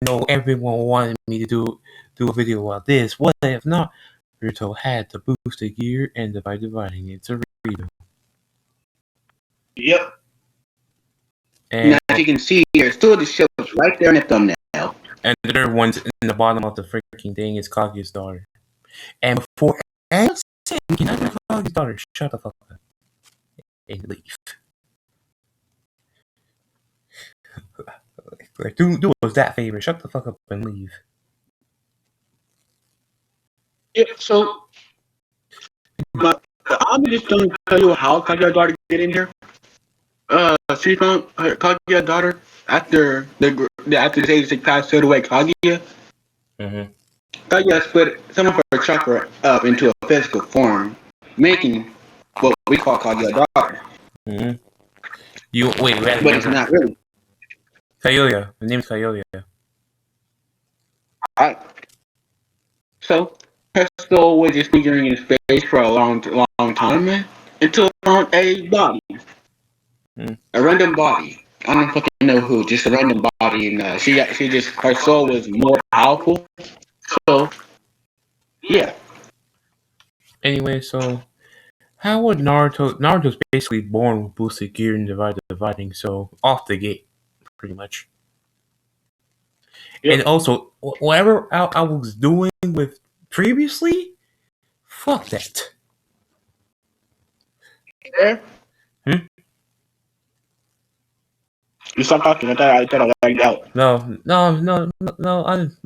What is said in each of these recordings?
know everyone wanted me to do a video about this. What if Naruto had the boosted gear and by dividing it to redo? Yep. And now, as you can see, there's two of the ships right there in the thumbnail. And the third one's in the bottom of the freaking thing is Kaguya's daughter. And before anyone said we cannot do Kaguya's daughter, shut the fuck up and leave. Like, do us that favor, shut the fuck up and leave. Yeah, so I'm just going to tell you how Kaguya's daughter get in here. She found her Kaguya's daughter after the stage they passed away Kaguya. Mm-hmm. Kaguya split some of her chakra up into a physical form, making what we call Kaguya's daughter. Mm-hmm. But it's not really. Kaguya. The name's Kaguya. Alright. So her soul was just figuring in space for a long time until it found a body. A random body. I don't fucking know who, just a random body, and her soul was more powerful. So, yeah. Anyway, so how would Naruto's basically born with boosted gear and dividing, so off the gate, pretty much. Yep. And also, whatever I was doing with previously, fuck that. Yeah. You stop talking. I thought I lagged out. No.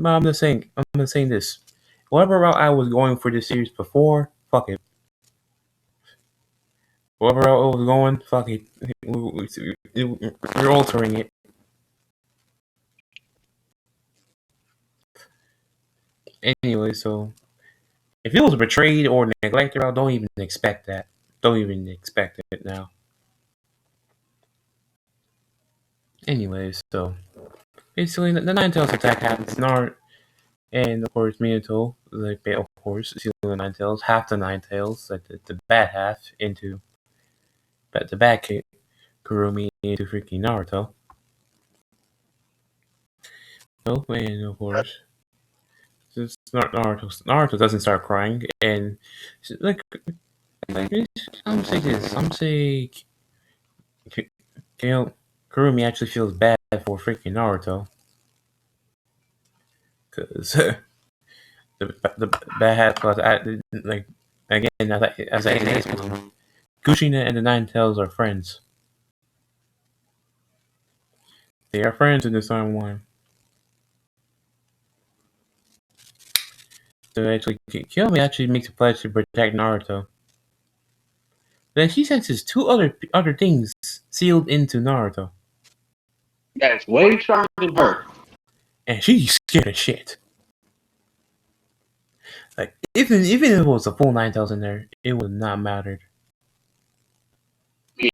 I'm just saying this. Whatever route I was going for this series before, fuck it. Whatever route I was going, fuck it. We're altering it. Anyway, so if it was betrayed or neglected, don't even expect that. Don't even expect it now. Anyways, so basically the Nine Tails attack happens. And of course Minato, like of course, stealing the Nine Tails, half the Nine Tails, like the bad half into the bad kid, Kurumi into freaking Naruto. Oh, and of course, Naruto doesn't start crying, and like I'm saying this. I'm saying, Kurumi actually feels bad for freaking Naruto, because the bad hat was like again as I explained, Kushina and the Nine Tails are friends. They are friends in this timeline. So actually, Kiyomi actually makes a pledge to protect Naruto. Then she senses two other things sealed into Naruto. That's way stronger than her. And she's scared of shit. Like, even if it was a full 9,000 there, it would not matter. Yeah,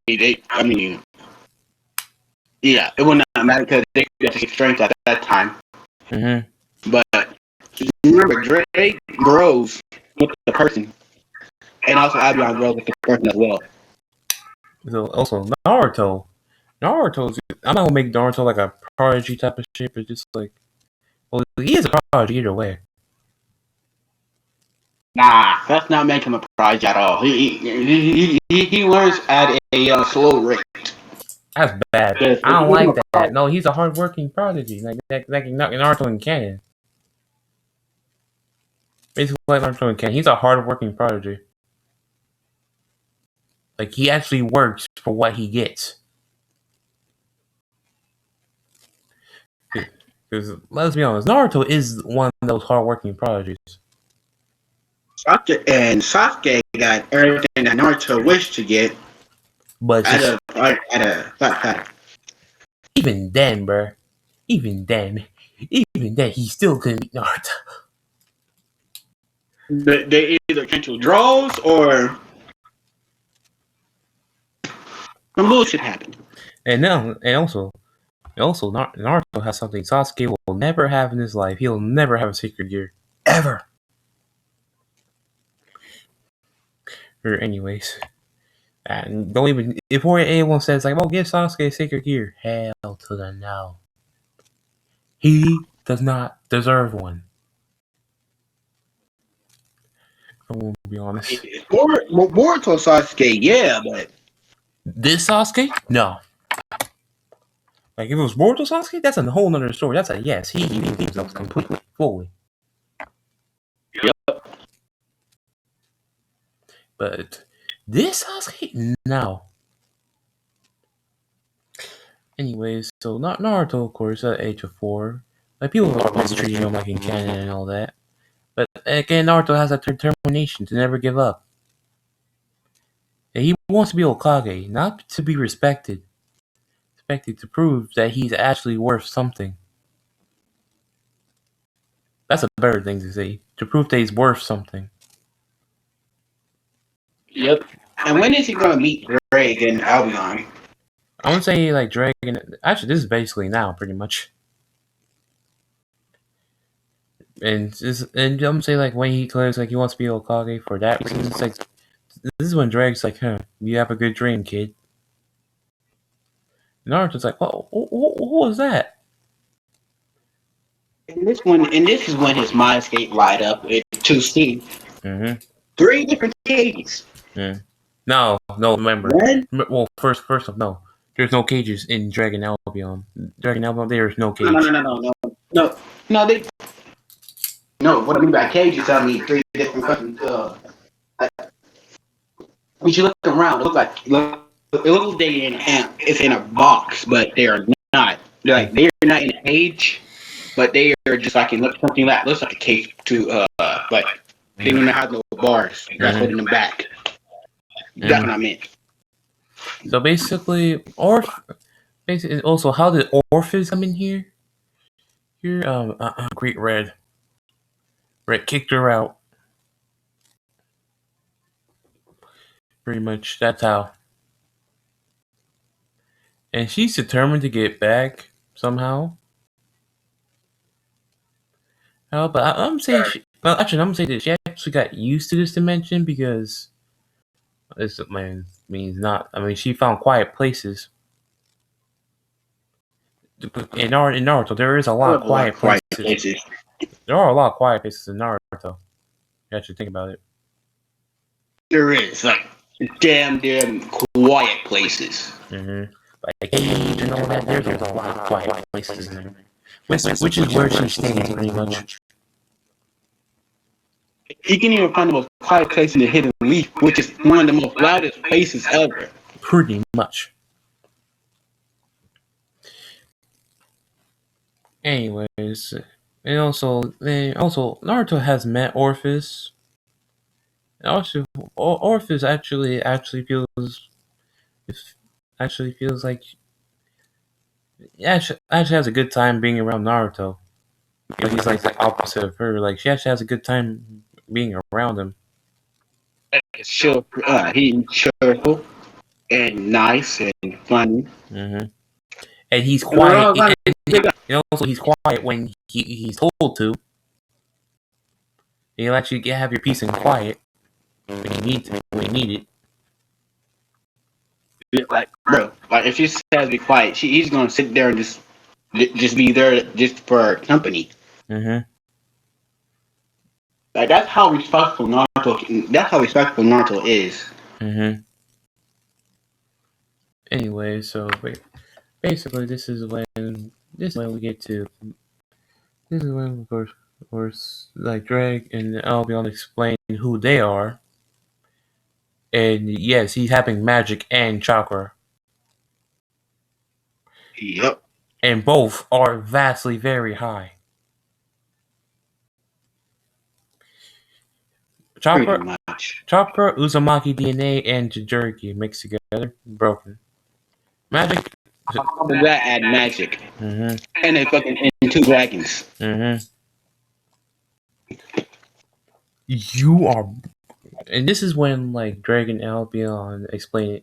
it would not matter because they got to strength at that time. Mm-hmm. But remember, Drake grows with the person. And also Abion grows with the person as well. So also Naruto's, I'm not gonna make Naruto like a prodigy type of shit, but just like, well, he is a prodigy either way. Nah, that's not making him a prodigy at all. He learns at a slow rate. That's bad. I don't like that. No, he's a hardworking prodigy, like Naruto in canon. Basically, like Naruto in canon, he's a hardworking prodigy. Like, he actually works for what he gets. Because let's be honest, Naruto is one of those hardworking prodigies. Sasuke got everything that Naruto wished to get, but at a flat pattern. Even then, bruh. Even then, he still couldn't beat Naruto. They either cancel draws or some bullshit happened. And also, Naruto has something Sasuke will never have in his life. He'll never have a secret gear. Ever. Or anyways. And don't even, before anyone says, like, oh, give Sasuke a secret gear. Hell to the no. He does not deserve one. I won't be honest. Boruto Sasuke, yeah, but This Sasuke? No. Like, if it was Boruto Sasuke, that's a whole nother story. That's a yes. He believes himself completely, fully. yep. But this Sasuke? No. Anyways, so Naruto, of course, at the age of 4. Like, people are mistreating him, like, in canon and all that. But, again, Naruto has that determination to never give up. And he wants to be Hokage, not to be respected. Expected to prove that he's actually worth something. That's a better thing to say. To prove that he's worth something. Yep. And when is he gonna meet Greg and Albion? I want to say, like, Dragon. Actually, this is basically now, pretty much. And I'm gonna say, like, when he declares, like, he wants to be Hokage for that reason, it's like, this is when Drake's like, you have a good dream, kid. And Naruto's like, what was that? And this is when his mind scape light up with 2C. Mm-hmm. 3 different cages. Yeah. No, remember. One? Well, first off, no. There's no cages in Dragon Albion. Dragon Albion, there's no cage. No, what I mean by cages, I mean 3 different fucking. When you look around, it looks like it's in a box, but they are not. They're not in a cage, but they are just like in something that looks like a cage to like they don't have no bars that's holding them back. That's what I meant. So basically, also, how did Orphis come in here? Here, Great Red kicked her out. Pretty much, that's how. And she's determined to get back somehow. But I'm saying, I'm gonna say that she actually got used to this dimension because this means not. I mean, she found quiet places. In Naruto, there is a lot of quiet places. There are a lot of quiet places in Naruto. You actually think about it. There is like damn quiet places. Mm-hmm. Like Cage and all that. There's a lot of quiet places in there. Which is where she stays pretty much. You can even find the most quiet place in the Hidden Leaf, which is one of the most loudest places ever. Pretty much. Anyways, and also Naruto has met Orphis. And also, Orphis actually feels like actually has a good time being around Naruto. But he's like the opposite of her. Like, she actually has a good time being around him. Sure, he's cheerful and nice and funny. Mm-hmm. And he's quiet. And also, he's quiet when he's told to. You'll actually have your peace and quiet when you need it. Like, bro, like if she says be quiet, he's gonna sit there and just be there just for her company. Mm-hmm. Like that's how respectful Naruto. That's how respectful Naruto is. Mm-hmm. Anyway, so basically, this is when we get to. This is when, of course, like Drake and Albion explain who they are. And yes, he's having magic and chakra. Yep. And both are vastly very high. Chakra, Uzumaki DNA, and Jinchuriki mixed together, broken. Magic. That add magic. Mm-hmm. And they fucking and 2 dragons. Mm-hmm. You are, and this is when like Dragon Albion explain,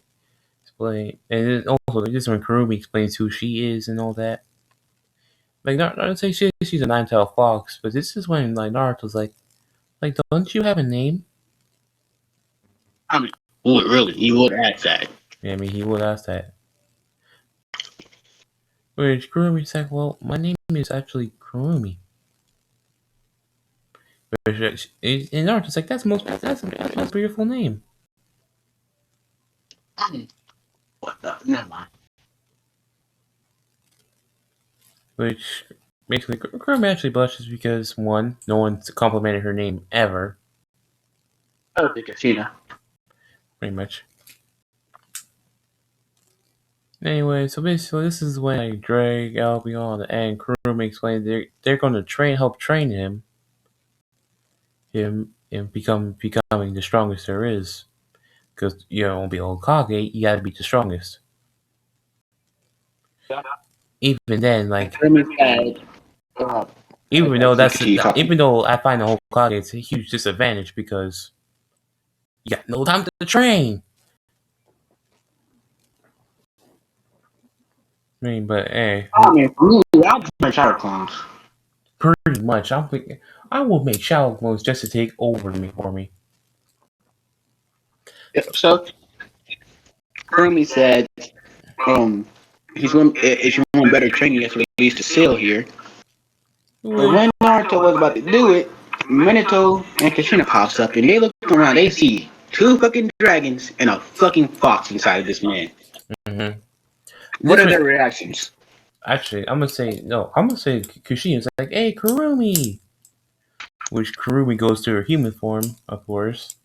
and then also this is when Kurumi explains who she is and all that. Like, not say she's a 9-tailed fox, but this is when like Naruto's like, don't you have a name? I mean, really, he would ask that. Yeah, I mean, he would ask that. Which Kurumi's like, well, my name is actually Kurumi. And Naruto's like, that's my beautiful name. What the? Never mind. Which basically, Kurumi actually blushes because one, no one's complimented her name ever, Oh, the casino. pretty much. Anyway, so basically, this is when I drag out beyond, and Kurumi explains they're going to help train him in becoming the strongest there is. Because you don't be Hokage, you gotta be the strongest. Even then, like Herman said, uh, even I though think she's talking. even though I find the Hokage it's a huge disadvantage because you got no time to train. I mean, but hey, I mean, for me, I just my shadow clones. pretty much, I'm thinking I will make Shadow Clones just to take over me for me. So Herman said, um, if you want better training, you have to release the seal here. But Which when Naruto was about to do it, Minato and Kushina pops up, and they look around. They see two fucking dragons and a fucking fox inside of this man. mm-hmm. What This are was their reactions? actually I'm gonna say no. I'm gonna say Kushina's like, hey Kurumi, which Kurumi goes to her human form, of course.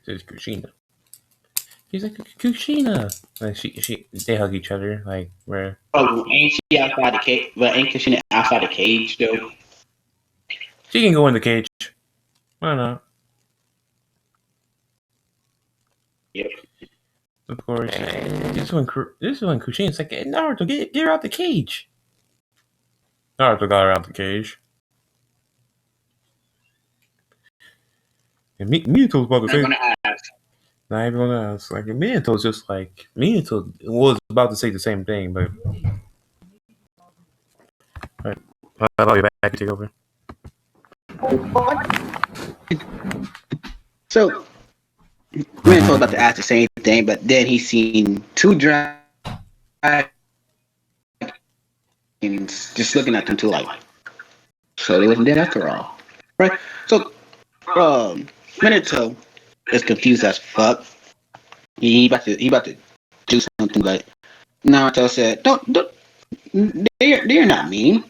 It's Kushina. He's like Kushina. Like they hug each other like where Oh, ain't she outside the cage? But ain't Kushina outside the cage though? she can go in the cage. Why not? Yep. Of course. This is when Kushina's like, hey, Naruto, get her out the cage. Naruto got her out the cage. And Minato's about to I'm say, gonna ask. not even gonna ask. Like Minato's just like Minato was about to say the same thing, but right. How about you back to take over? So Minato about to ask the same thing, but then he seen two dragons just looking at them too, like, so they wasn't dead after all, right? So Minato is confused as fuck. He about to do something, but Naruto said, don't they're not mean,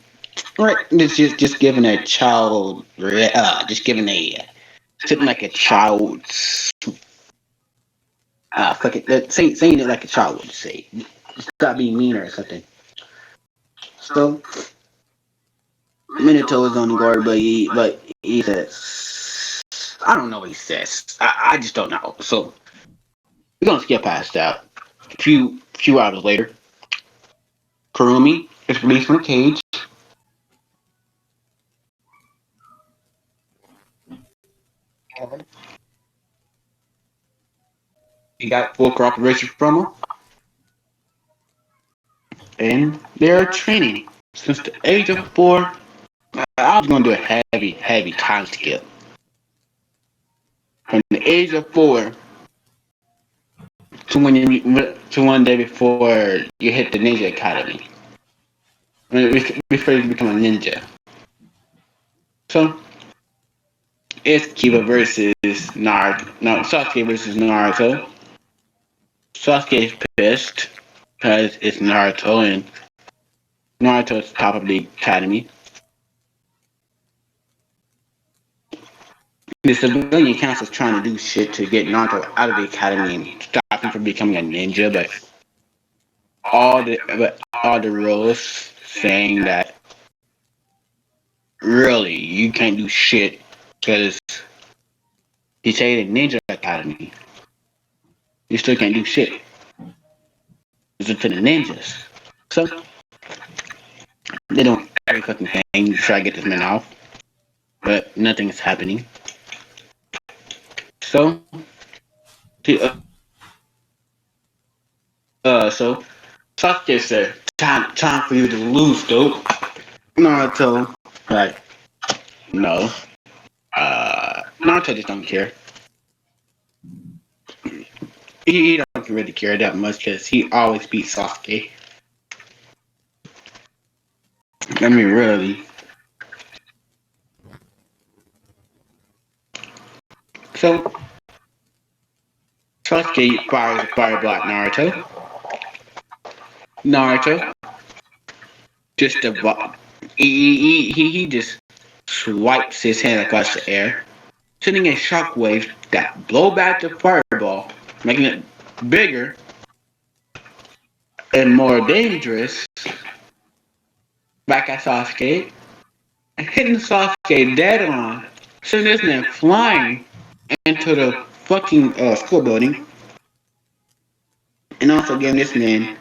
right? It's just giving a child, just giving a something like a child's, fuck it, saying it like a child would say. Stop being mean or something. So Minato is on guard, but he says, I don't know what he says. I just don't know. So we're gonna skip past that. A few hours later, Kurumi is released from the cage. He got full cooperation from him, and they're training since the age of 4. I was gonna do a heavy time skip from the age of 4 to to one day before you hit the Ninja Academy. Before you become a ninja. So it's Kiba versus Naruto. No, Sasuke versus Naruto. Sasuke is pissed because it's Naruto and Naruto's top of the academy. The civilian council is trying to do shit to get Naruto out of the academy and stop him from becoming a ninja, but all the rules saying that really you can't do shit because he said the Ninja Academy. You still can't do shit. It's up to the ninjas. So they don't every fucking thing to try to get this man off, but nothing is happening. So, so Sasuke said, time for you to lose, dope. Naruto, like, no. Naruto just don't care. He don't really care that much because he always beats Sasuke. I mean, really. So Sasuke fires a fireball at Naruto. Naruto just he just swipes his hand across the air, sending a shockwave that blow back the fireball, making it bigger and more dangerous back at Sasuke, and hitting Sasuke dead on, sending this man flying into the fucking school building, and also giving this man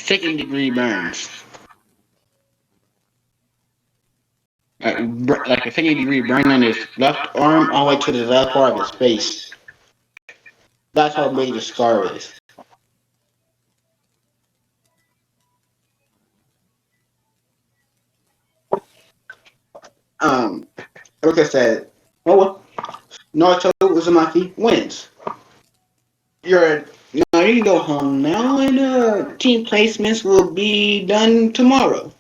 second-degree burns. Like a second-degree burn on his left arm all the way to the left part of his face. That's how big the scar is. Um, like I said, oh well, Naruto Uzumaki wins. You can go home now, and team placements will be done tomorrow.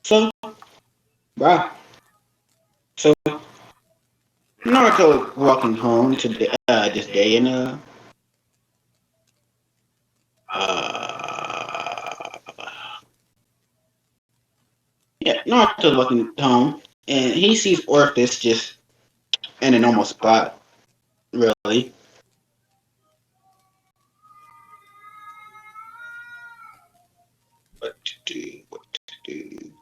So, wow. So Naruto walking home today, this day, and uh, yeah, Naruto's walking home, and he sees Orpheus just in a normal spot, really. What to do? What to do?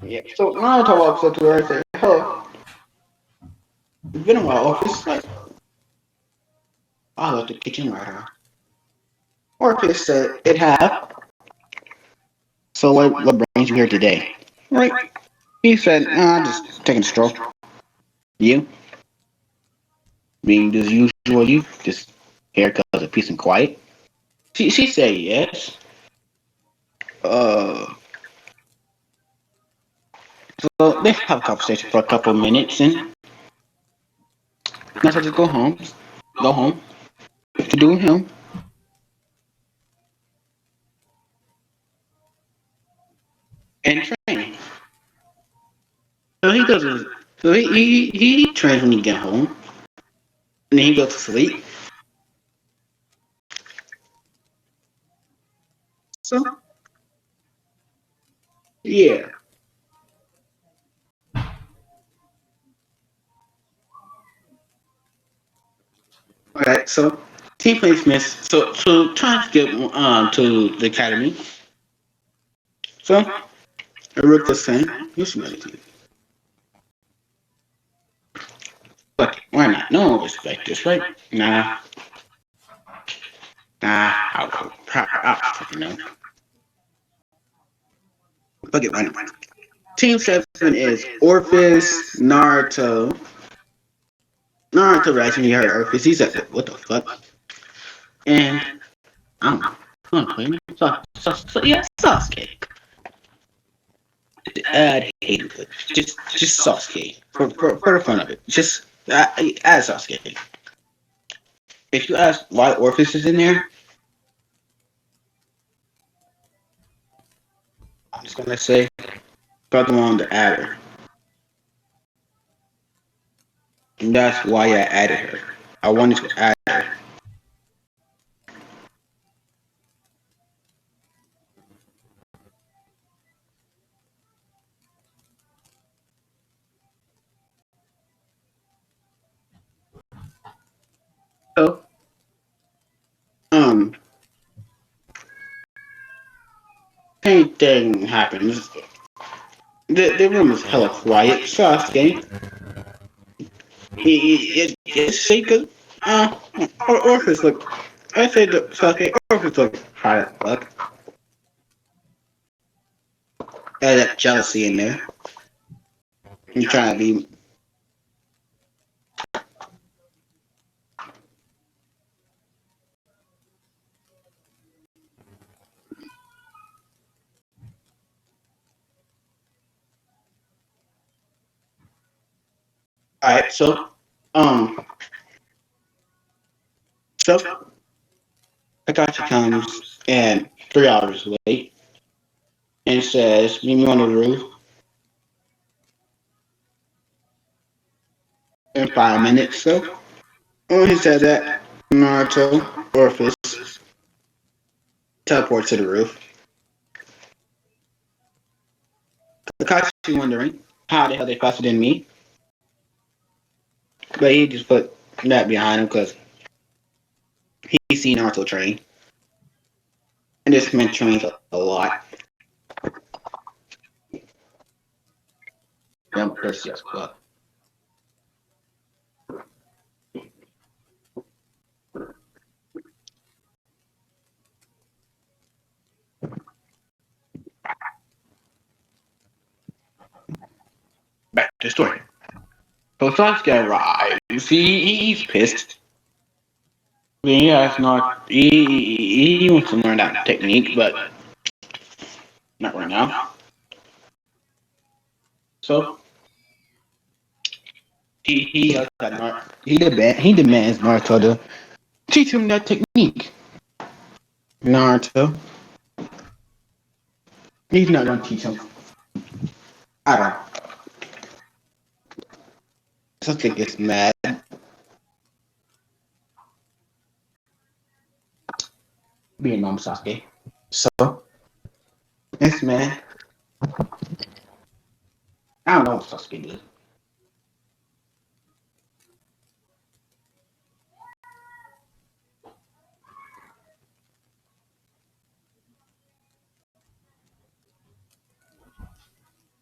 Yeah. So Naruto walks up to her and says, "Hello, it's been a while, Orpheus. Like, I left the kitchen right now." Orpheus said, "It have. So what brings you here today?" Right. He said, just taking a stroll. You? Being as usual, you? Just here because of peace and quiet? She said yes. Uh, so they have a conversation for a couple of minutes, and Naruto just go home to do him. And train. So he goes. So he trains when he get home, and then he goes to sleep. So yeah. Alright. So team placements. So trying to get to the academy. So Aruka's saying, "Who's meditating? But why not? No one will respect this, right? Nah, I fucking know. Fuck it, why not? Team 7 is Orpheus, Naruto. Naruto right when he heard Orpheus, he said, "What the fuck?" And I don't know. I'm playing me. Yeah, Sasuke. I hate it, but just Sasuke for the fun of it. Just add Sasuke. If you ask why Orpheus is in there, I'm just gonna say brother on the adder. And that's why I added her. I wanted to add her. So, um, anything happens. The room is hella quiet. Sasuke, it's shaken. Orpheus look. I say the Sasuke, Orpheus look high as fuck. Had that jealousy in there. You trying to be. Alright, um, so Kakashi comes and 3 hours late and says, "Meet me on the roof." in 5 minutes. So when he said that, Naruto, Orpheus, teleport to the roof. Kakashi wondering how the hell they faster than me, but he just put that behind him because he seen Naruto train, and this man trains a lot. Yeah, I'm thirsty as fuck. Back to the story. So Sasuke arrives. He's pissed. He has not. He wants to learn that technique, but not right now. So he demands Naruto to teach him that technique. Naruto, he's not gonna teach him at all. Sasuke gets mad. Being mom Sasuke. So this man, I don't know what Sasuke did.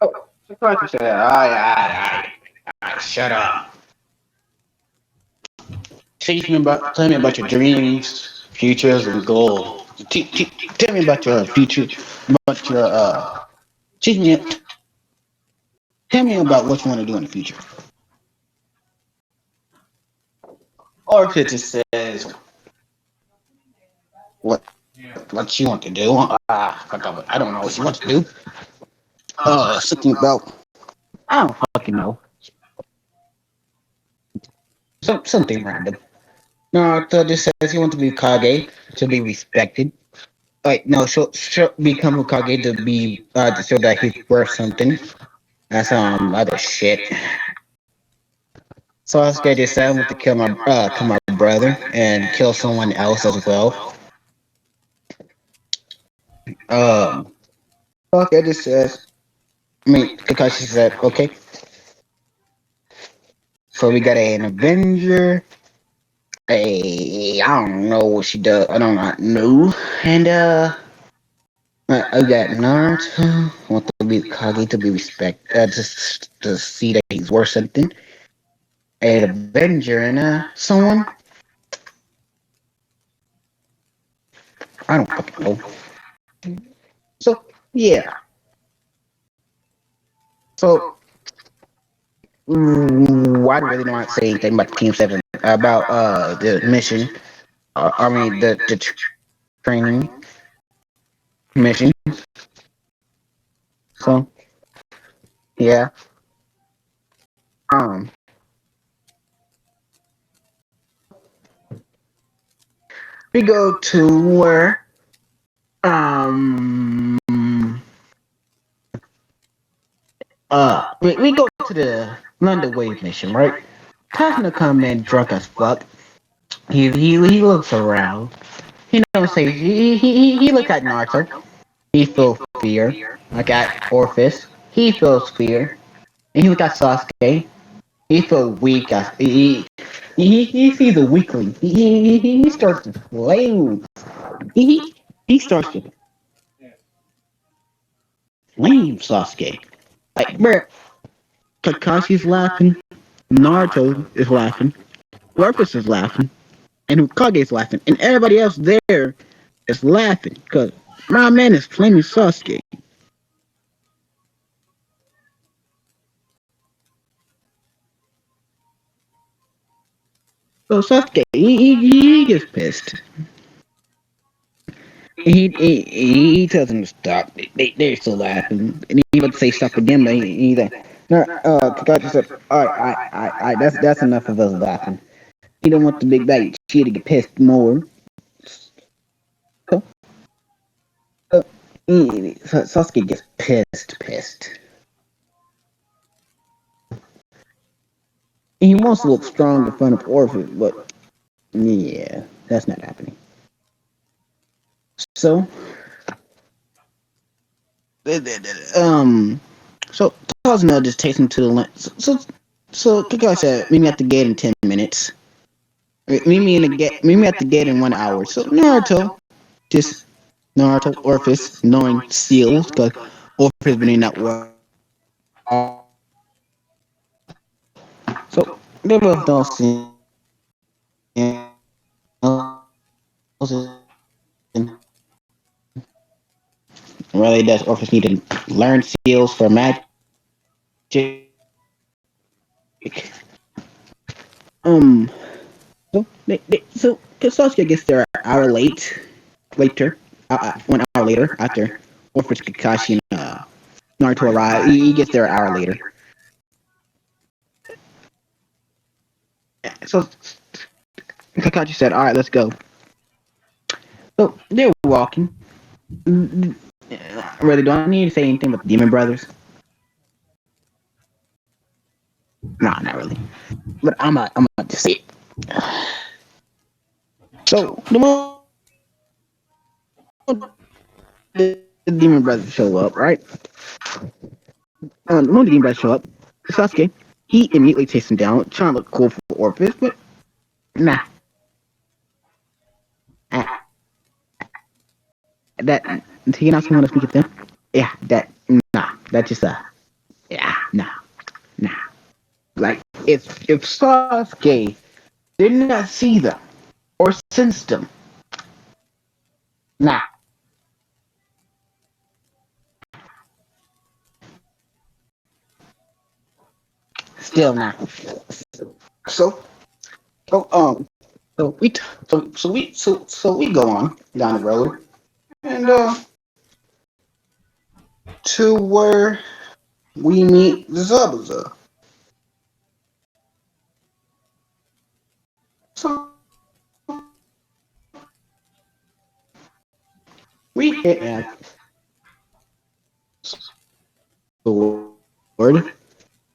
Oh, Sasuke said, "Alright, shut up. Tell me about your dreams, futures, and goals. Tell me about your future, about your teach me, tell me about what you want to do in the future." Or if it just says what you want to do. I don't know what you want to do. Something about I don't fucking know. Something random. Naruto just says he wants to be Kage to be respected. Like no, she'll become Hokage to be to show that he's worth something. That's other shit. So Sasuke decided want to kill my brother and kill someone else as well. Um, Sasuke just says, Kakashi said, okay, so we got an Avenger. I don't know what she does. I don't know. And I got Naruto. Want to be Kage to be respect. Just to see that he's worth something. An Avenger and someone. I don't fucking know. So yeah. So I really don't want to say anything about Team Seven about the mission. The training mission. So yeah. Um. We go to where um we go to the London Wave mission, right? Tasna come in drunk as fuck. He looks around. He don't say he look at Naruto. He feels fear. Like at Orpheus, he feels fear. And he look at Sasuke. He feels weak as he sees a weakling. He starts to flame. He starts to flame Sasuke. Like bruh, Kakashi's laughing. Naruto is laughing. Orpheus is laughing. And Hokage's laughing. And everybody else there is laughing. Because my man is flaming Sasuke. So Sasuke, he gets pissed. He tells them to stop. They're still laughing. And he would say stop again, but he's like, no, Kakashi said, all right, that's enough of us laughing. He don't want the big bad cheer to get pissed more. So, uh, Sasuke gets pissed. He wants to look strong in front of Orpheus, but yeah, that's not happening. So, so Cosmo just takes him to the so Kiko said, "Meet me at the gate in 10 minutes. Meet me at the gate in 1 hour." So just Naruto, Orpheus, knowing seals, because Orpheus been in that world. So they both know seals. Really, does Orpheus need to learn seals for magic? Um, so Sasuke gets there an hour later, 1 hour later after Orpheus, Kakashi, and Naruto arrive. He gets there an hour later. So Kakashi said, "All right, let's go." So they're walking. Really, do I need to say anything about the Demon Brothers? Nah, not really. But I'm gonna just say it. So the moment the Demon Brothers show up, right? The moment the Demon Brothers show up, Sasuke, he immediately takes him down, trying to look cool for Orpheus, but nah, uh, that he not someone to speak at them. Yeah, that just yeah, nah. Like if Sasuke did not see them or sense them, nah, still nah. So so so we so we go on down the road and to where we meet Zabuza. So we hit at sword,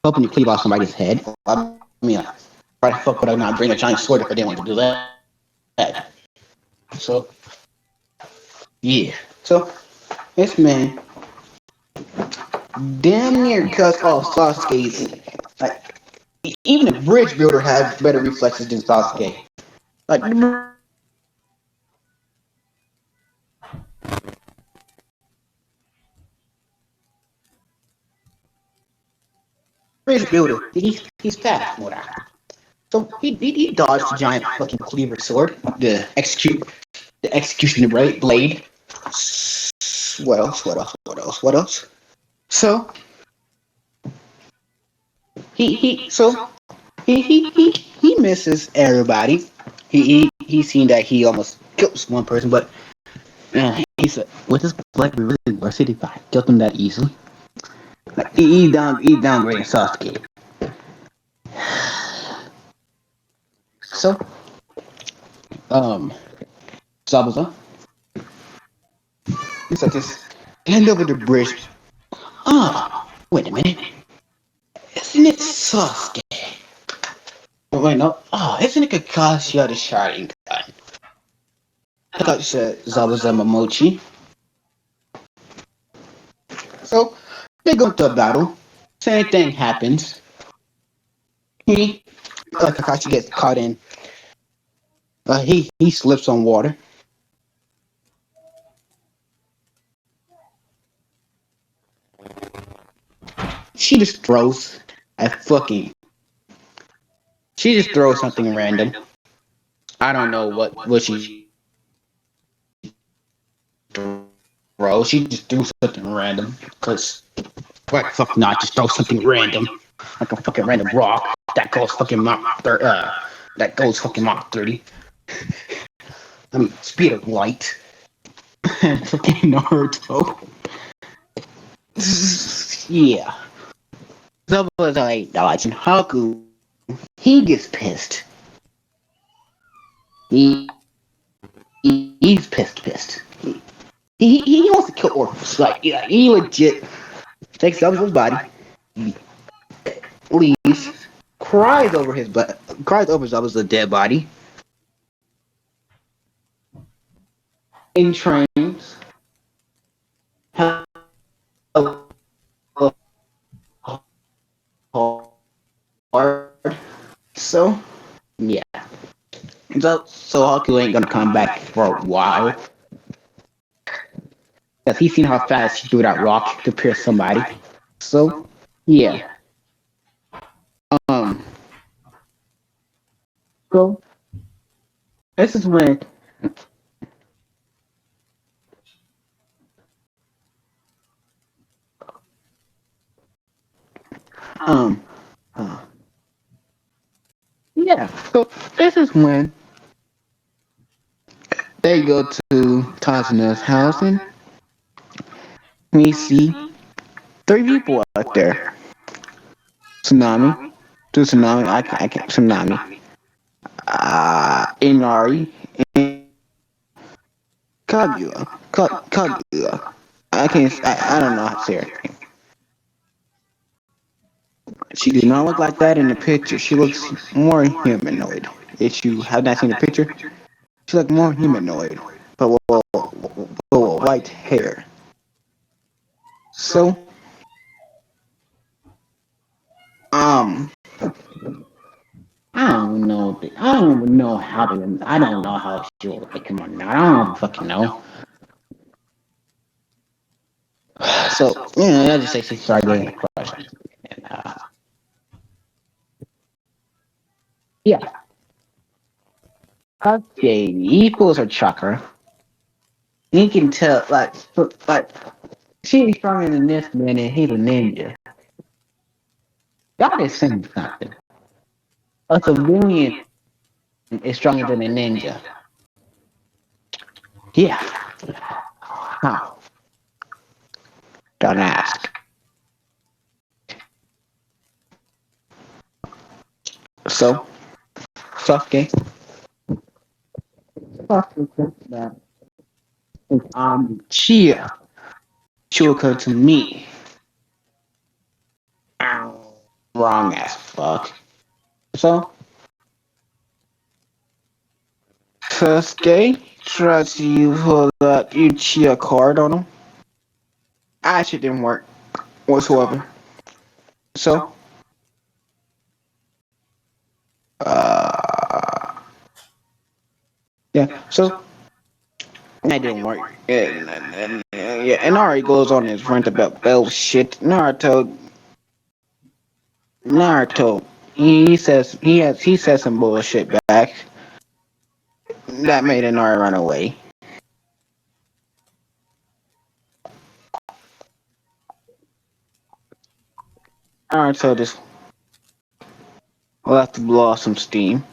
hoping to cleave off somebody's head. I mean, why the fuck would I not bring a giant sword if I didn't want to do that? So yeah, so this man damn near cuts off Sasuke's. Like even a bridge builder has better reflexes than Sasuke. Like the bridge builder, he's fast, more that. So he dodged the giant fucking cleaver sword, the executioner blade. What else? What else? What else? What else? So so he misses everybody. He seen that he almost killed one person, but he said, "With this black we really were city five killed him that easily." Like he downgrading Sasuke. So um Zabuza, he's like this hand over the bridge. Wait a minute, isn't it Sasuke? Oh, wait, no. Isn't it Kakashi the Shining Gun? Kakashi said Zabuza Momochi. So they go into a battle. Same thing happens. He Kakashi gets caught in. He slips on water. She just throws a fucking. She just throws something random. I don't know what she throws. She just threw something random. Cause why fuck not just throw something random like a fucking random rock that goes fucking Mach 30. I mean speed of light. Fucking Naruto. Yeah. So was like Haku. He gets pissed. He's pissed. He wants to kill Orpheus. Like yeah, he legit takes up his body, leaves cries over Zabu's dead body in trains. Hella hard. So yeah, so Haku ain't gonna come back for a while because he's seen how fast she threw that rock to pierce somebody. So yeah, um, so this is when um, uh, yeah, so this is when they go to Tazuna's house and we see three people out there. Tsunami, I can't, Tsunami, Inari, and Kaguya. I don't know how to say her name. She do not look like that in the picture. She looks more humanoid. If you have not seen the picture, she looks more humanoid, but with white hair. So, um, I don't even know how to. I don't know how she will like him or not. I don't fucking know. So, yeah, I just say she started getting a crush. And, yeah, okay, he pulls her chakra. And he can tell, like, she's stronger than this man, and he's a ninja. God is saying something. A civilian is stronger than a ninja. Yeah, how? Don't ask. So, Sasuke, Sasuke thinks that if I'm Chia, she will come to me. Ow. Wrong as fuck. So, Sasuke tries to pull that Uchiha card on him. Actually, didn't work whatsoever. So, uh, yeah. So that didn't work. Yeah, and Nari goes on his rant about bullshit. Naruto. He says some bullshit back that made Nari run away. Naruto just left to blow off some steam.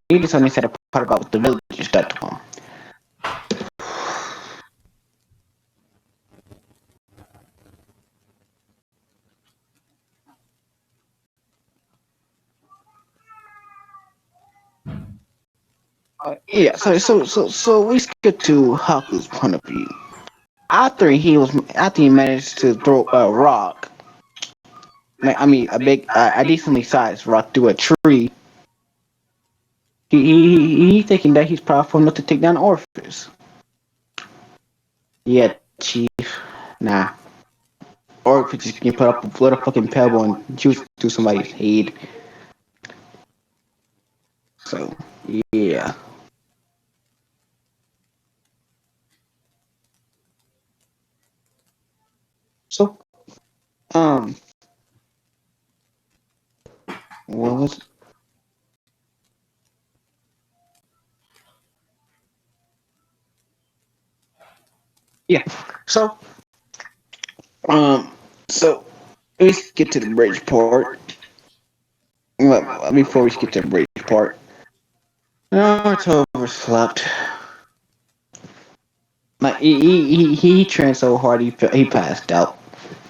He just only said a part about what the villagers did to him. Yeah, so we skip to Haku's point of view. After he managed to throw a rock, I mean a decently sized rock through a tree. He thinking that he's powerful enough to take down Orpheus. Yeah, Chief. Nah, Orpheus just can put up a little fucking pebble and shoot through somebody's head. So yeah. So um, what was yeah. So um, so let's get to the bridge part. Well, before we get to the bridge part, Naruto overslept. Like he trained so hard he passed out.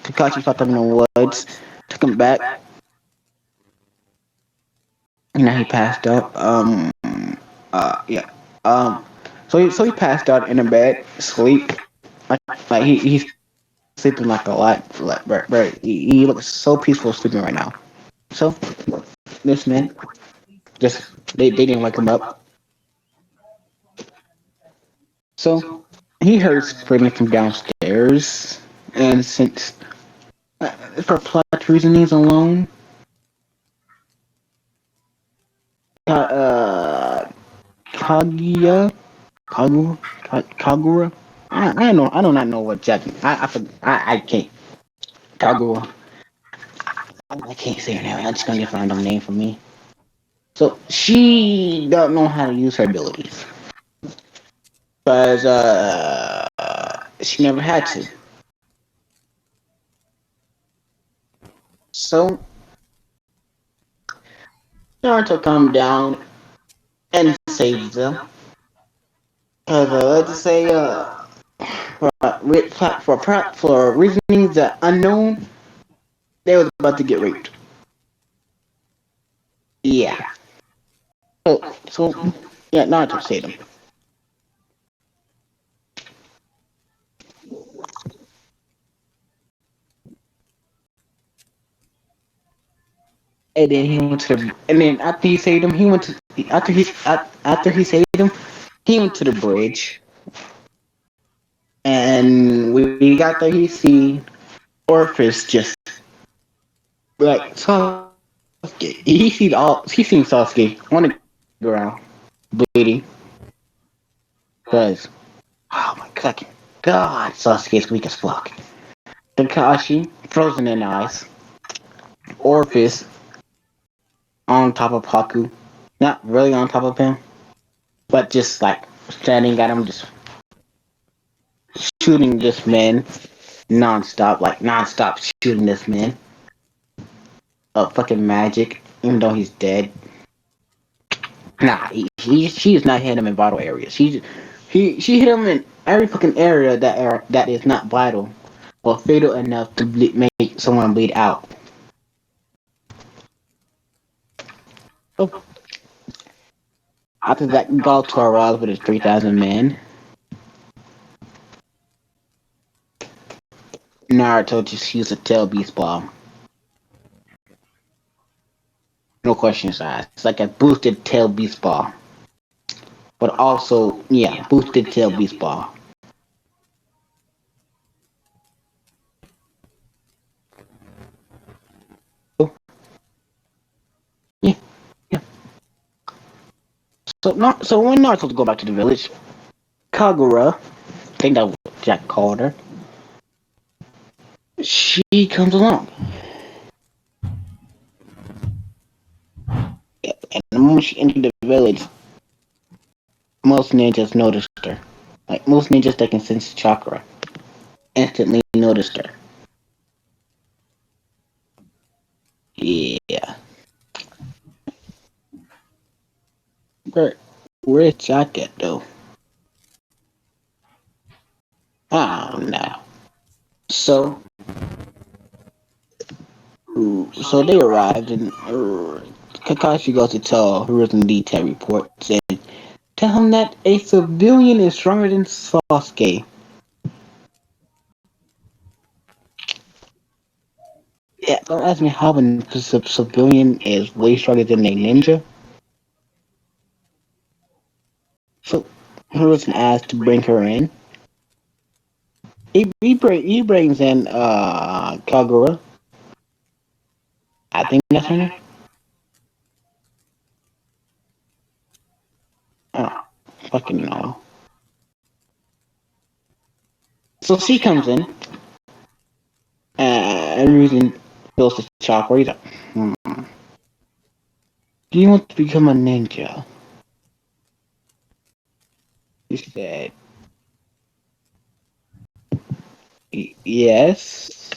Kakashi fought him in the woods, took him back, and now he passed out. Yeah. Um, so he passed out in a bed, sleep. Like, like he's sleeping like a lot. He looks so peaceful sleeping right now. So this man just they didn't wake him up. So he heard screaming from downstairs, and since for plot reasons alone, uh, Kaguya, Kagura. I do not know what Japanese. I can't Kagura. I can't say her name. I'm just gonna get a random name for me. So she don't know how to use her abilities because she never had to. So Naruto comes down and saves them. Because let's just say for reasonings that unknown, they was about to get raped. Yeah. So yeah, Naruto saved them. And then he went to the. And then after he saved him, he went to. After he saved him, he went to the bridge. And when he got there, he see Orpheus just like Sasuke. He seen Sasuke on the ground bleeding. Cause oh my god, Sasuke's weak as fuck. Kakashi frozen in eyes. Orpheus on top of Haku, not really on top of him, but just like standing at him, just shooting this man non-stop shooting this man of fucking magic, even though he's dead. Nah, she is not hitting him in vital areas. She hit him in every fucking area that is not vital, but fatal enough to make someone bleed out. So after that, Galto arrives with his 3,000 men. Naruto just used a tail beast bomb. No questions asked. It's like a boosted tail beast ball. But also, yeah, boosted tail beast ball. So, yeah, yeah. So when Naruto's go back to the village, Kagura, I think that was what Jack called her, she comes along. And the moment she entered the village, most ninjas noticed her. Like most ninjas that can sense chakra instantly noticed her. Yeah. Where, where's Jack at though? I don't know. So, so they arrived and Kakashi goes to tell Hiruzen detail reports and tell him that a civilian is stronger than Sasuke. Yeah, don't ask me how a civilian is way stronger than a ninja. So Hiruzen asked to bring her in. He brings in Kagura. I think that's her name. Oh, fucking no. So she comes in, and Hiruzen feels the chakra. He's like, do you want to become a ninja? He said, yes.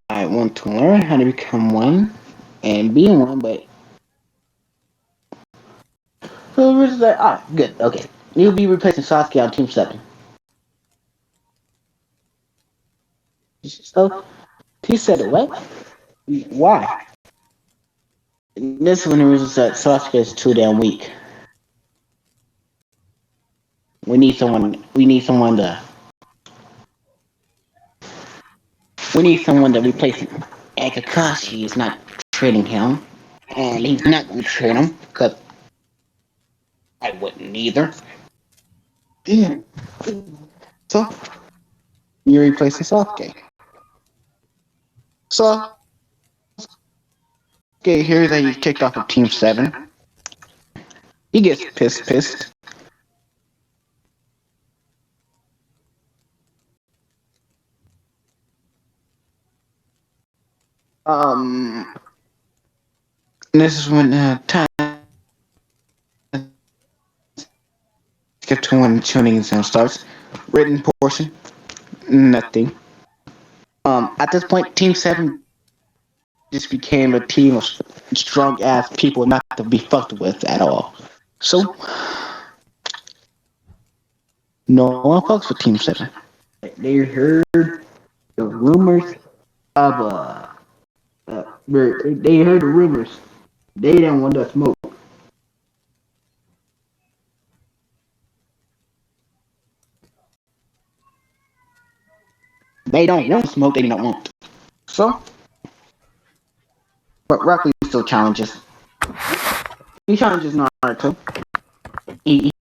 I want to learn how to become one and be one, but so we're just like, good, okay. You'll be replacing Sasuke on Team 7. So he said, what? Why? This one the reason that Sasuke is too damn weak. We need someone to We need someone to replace him. And Kakashi is not trading him. And he's not going to trade him because I wouldn't either. Yeah. So, you replace Sasuke. Sasuke hears that he's kicked off of Team 7. He gets pissed. And this is when time skip to when tuning exam starts. Written portion, nothing. At this point, Team 7 just became a team of strong ass people not to be fucked with at all. So, no one fucks with Team 7. They heard the rumors of they heard the rumors. They didn't want to smoke. They don't want smoke. They don't want. So, but Rock Lee still challenges. He challenges Naruto. He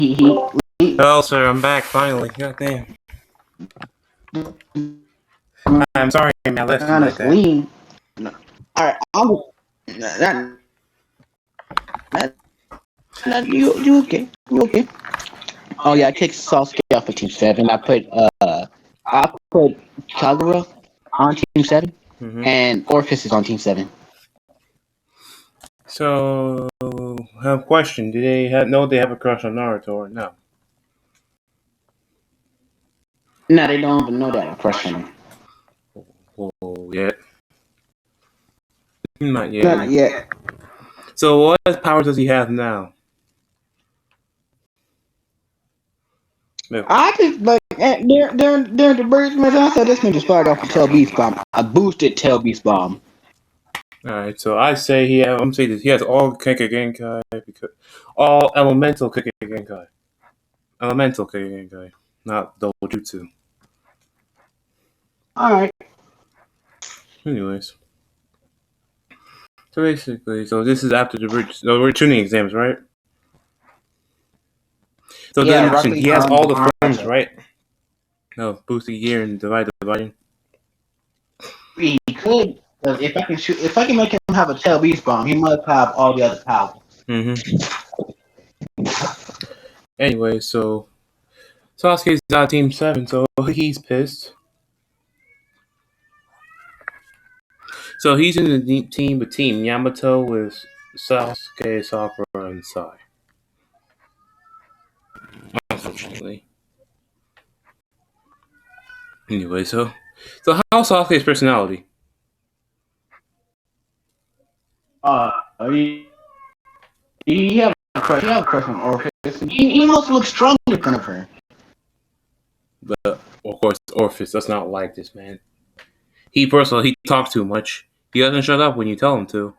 Well, sir, I'm back finally. God damn. I'm sorry I left you like that. honestly, alright, that, you okay? You okay? Oh yeah, I kicked Sasuke off of Team 7. I put Kagura on Team 7, and Orphis is on Team 7. So, I have a question. Do they know they have a crush on Naruto or no? No, they don't even know that I'm crushing him. Oh, yet. Not yet. Not yet. So, what power does he have now? No. I just like during the birds match, I said this man just fired off a tail beast bomb, a boosted tail beast bomb. Alright, so I say I'm saying this. He has all Kekkei Genkai, because all elemental Kekkei Genkai. Elemental Kekkei Genkai, not Dojutsu. Alright. Anyways. So basically, this is after we're tuning exams, right? So Yeah, he has all the forms, right? No, boosting gear and dividing. He could, if I can make him have a tail beast bomb, he must have all the other powers. Anyway, so Sasuke's on Team 7, so he's pissed. So he's in the team with Team Yamato with Sasuke, Sakura, and Sai. Unfortunately. Anyway, so how's Sasuke's personality? He have a crush. He have a crush on Orpheus. He must look strong in front of her. But of course, Orpheus does not like this man. He talks too much. He doesn't shut up when you tell him to.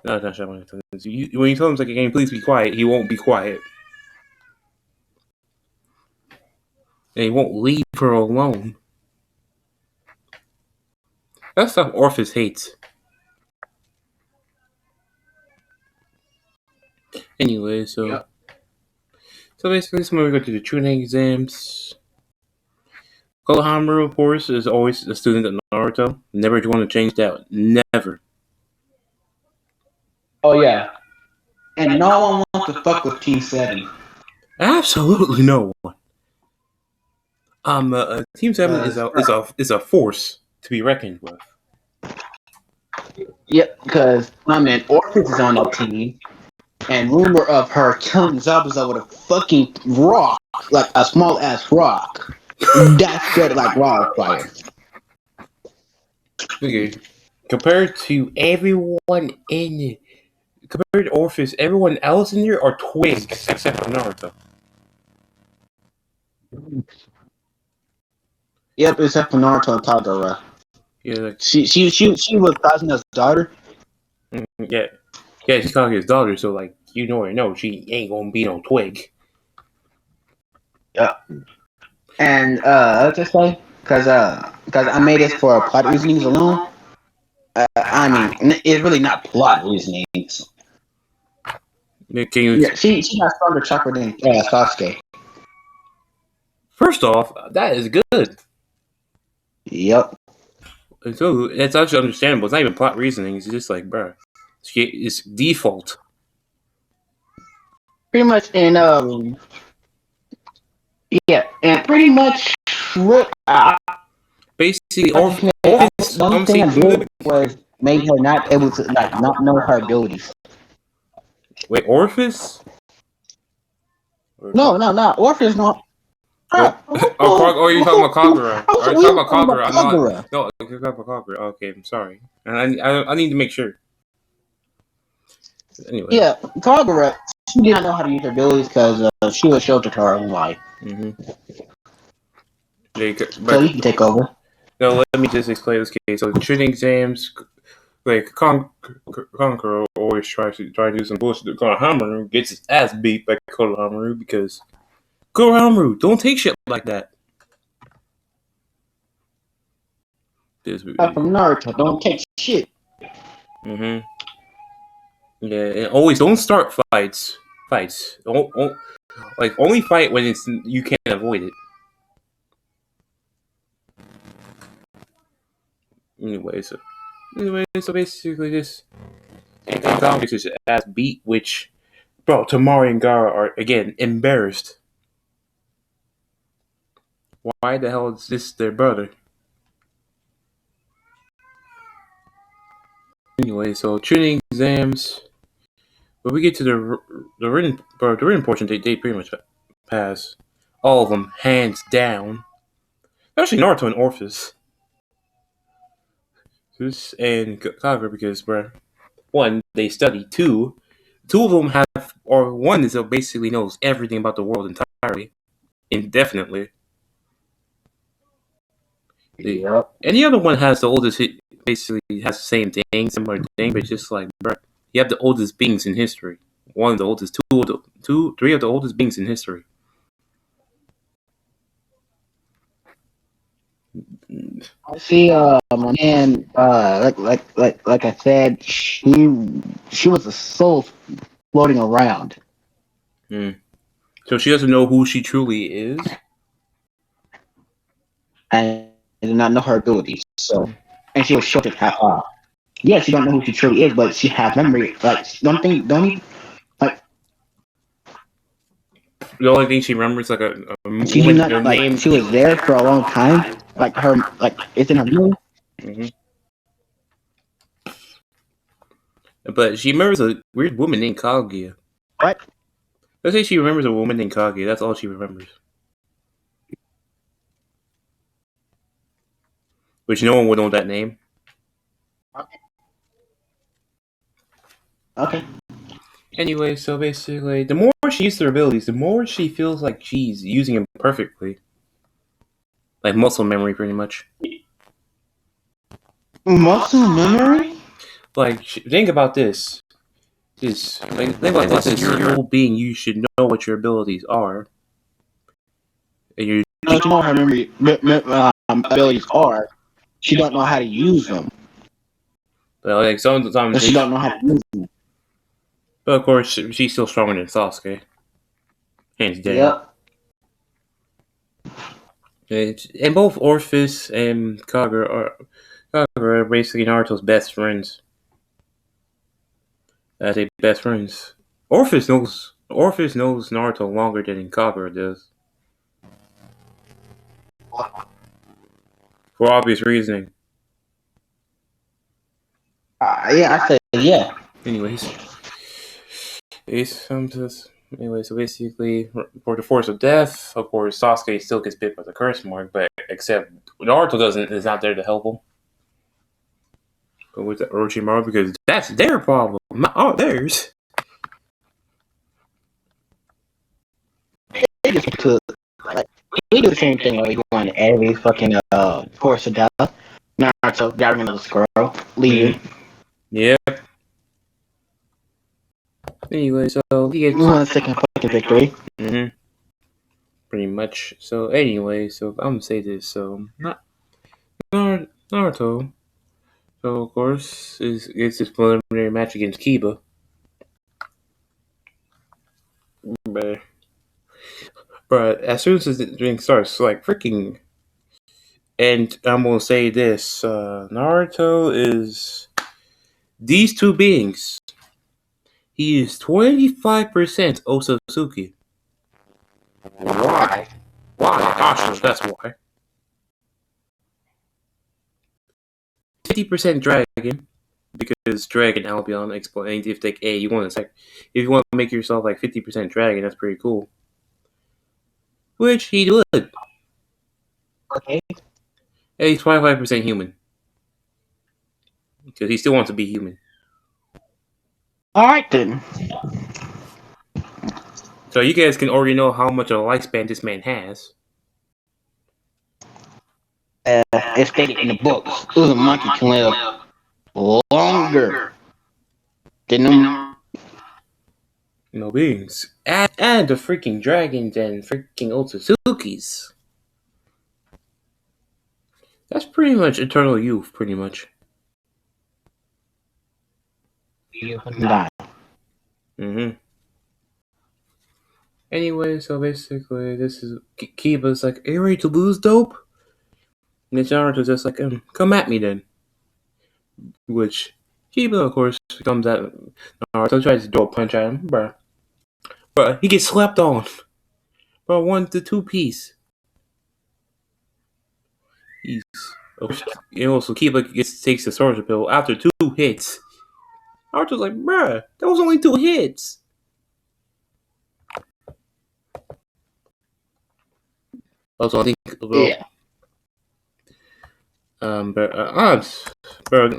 No, not shut up when you tell him to. When you tell him, like, "Can you please be quiet?" He won't be quiet. And he won't leave her alone. That's stuff Orpheus hates. Anyway, so basically, this is when we go to the tuning exams. Konohamaru, of course, is always a student at Naruto. Never want to change that. Never. Oh yeah, and no one wants to fuck with Team 7. Absolutely no one. Team 7 is a force to be reckoned with. Yep, because Orpheus is on that team, and rumor of her killing Zabuza with a fucking rock, like a small ass rock, that spread like wildfire. Okay. Compared to Orpheus, everyone else in here are twigs except for Naruto. Yep, except for Naruto and Kagura. Yeah, like, she was Kasuna's daughter. Yeah, she's Kaguya's daughter, so like already know she ain't gonna be no twig. Yeah. And let's just say, cause I made this for plot reasonings alone. I mean, it's really not plot reasonings. Can you? Yeah, she has stronger chakra than Sasuke. First off, that is good. Yep. So it's actually understandable. It's not even plot reasoning. It's just like, bro, it's default. Pretty much, and yeah, and pretty much what Basically, I just made, Orpheus. the only I'm thing saying, I did was made her not able to like not know her abilities. wait, Orpheus? No, no, no. Orpheus not. What? Are you talking about Kagura? Are you We talking were about talking about Kagura? I'm not. Kagura. No, you're talking about Kagura. Okay, I'm sorry. And I need to make sure. Anyway. Yeah, Kagura. She did not know how to use her abilities because she was sheltered her own life. Mm-hmm. So But you can take over. no, let me just explain this case. So training exams, like Conqueror always tries to do some bullshit. Konohamaru gets his ass beat by Konohamaru because Konohamaru don't take shit like that. From Naruto, don't take shit. Mm-hmm. Yeah, and always don't start fights. Like only fight when it's you can't avoid it. Anyway, so basically this Dom gets his ass beat, which bro, Tamari and Gara are again embarrassed. Why the hell is this their brother? Anyway, so training exams. But we get to the written portion, they pretty much pass all of them hands down. Especially Naruto and Orpheus. And Kagura because, bro, one, they study. Two of them have, or one is basically knows everything about the world entirely, indefinitely. Yep. And the other one has the oldest, basically has the same thing, similar thing, but just like, bro, you have the oldest beings in history. One of the oldest, three of the oldest beings in history. See, my man, like I said, she was a soul floating around, Mm. So she doesn't know who she truly is. and did not know her abilities. So, Mm. and she was sheltered. Yeah, she don't know who she truly is, but she has memory. Like, don't even, like, The only thing she remembers like a she do woman, not her like. name. She was there for a long time. Like her, like it's in her memory. Hmm. But she remembers a weird woman named Kaguya. What? Let's say she remembers a woman named Kaguya. That's all she remembers. Which no one would know that name. Okay. Anyway, so basically, the more she uses her abilities, the more she feels like she's using them perfectly. Like muscle memory, pretty much. Muscle memory. Like, think about this. Think about this. You're a whole being. You should know what your abilities are. And you No, she know what her abilities are. She don't know how to use them. like sometimes, But she don't know how to use them. but of course, she's still stronger than Sasuke, hands down. Yep. And both Orpheus and Kagura are basically Naruto's best friends. As they best friends. Orpheus knows Naruto longer than Kagura does. For obvious reasoning. Yeah, I said yeah. Anyways. Anyway, so basically, for the force of death, of course, Sasuke still gets bit by the curse mark, but except Naruto is not there to help him. But with the Orochimaru, because that's their problem, not theirs. They just took like we do the same thing like we want every fucking course of death. Naruto got rid of the scroll, leaving. Yeah. Anyway, so he gets 1 second fucking victory. mm-hmm. pretty much. So anyway, so I'm gonna say this. So not Naruto. So of course it's this preliminary match against Kiba. But, as soon as the thing starts, like freaking, and I'm gonna say this: Naruto is these two beings. He is 25% Otsutsuki. Why? Why? Ah, sure, that's why. 50% dragon, because Dragon Albion explained if like, hey, if you want to make yourself like 50% dragon, that's pretty cool. Which he would. Okay. Hey, he's 25% human because he still wants to be human. All right then. So you guys can already know how much of a lifespan this man has. It's stated in the books. A monkey can live longer than them. No beings. Add the freaking dragons and freaking Otsutsukis. That's pretty much eternal youth, pretty much. Die. Mm-hmm. Anyway, so basically, this is Kiba's like, are you ready to lose, dope? And Naruto's just like, come at me then. Which Kiba, of course, comes at Naruto, tries to throw a punch at him, bruh. Bruh, he gets slapped on. Bruh, 1 to 2 piece. He's also Kiba takes the soldier pill after 2 hits. Naruto's like, bruh, that was only 2 hits. Also, I think, well, Yeah. bro,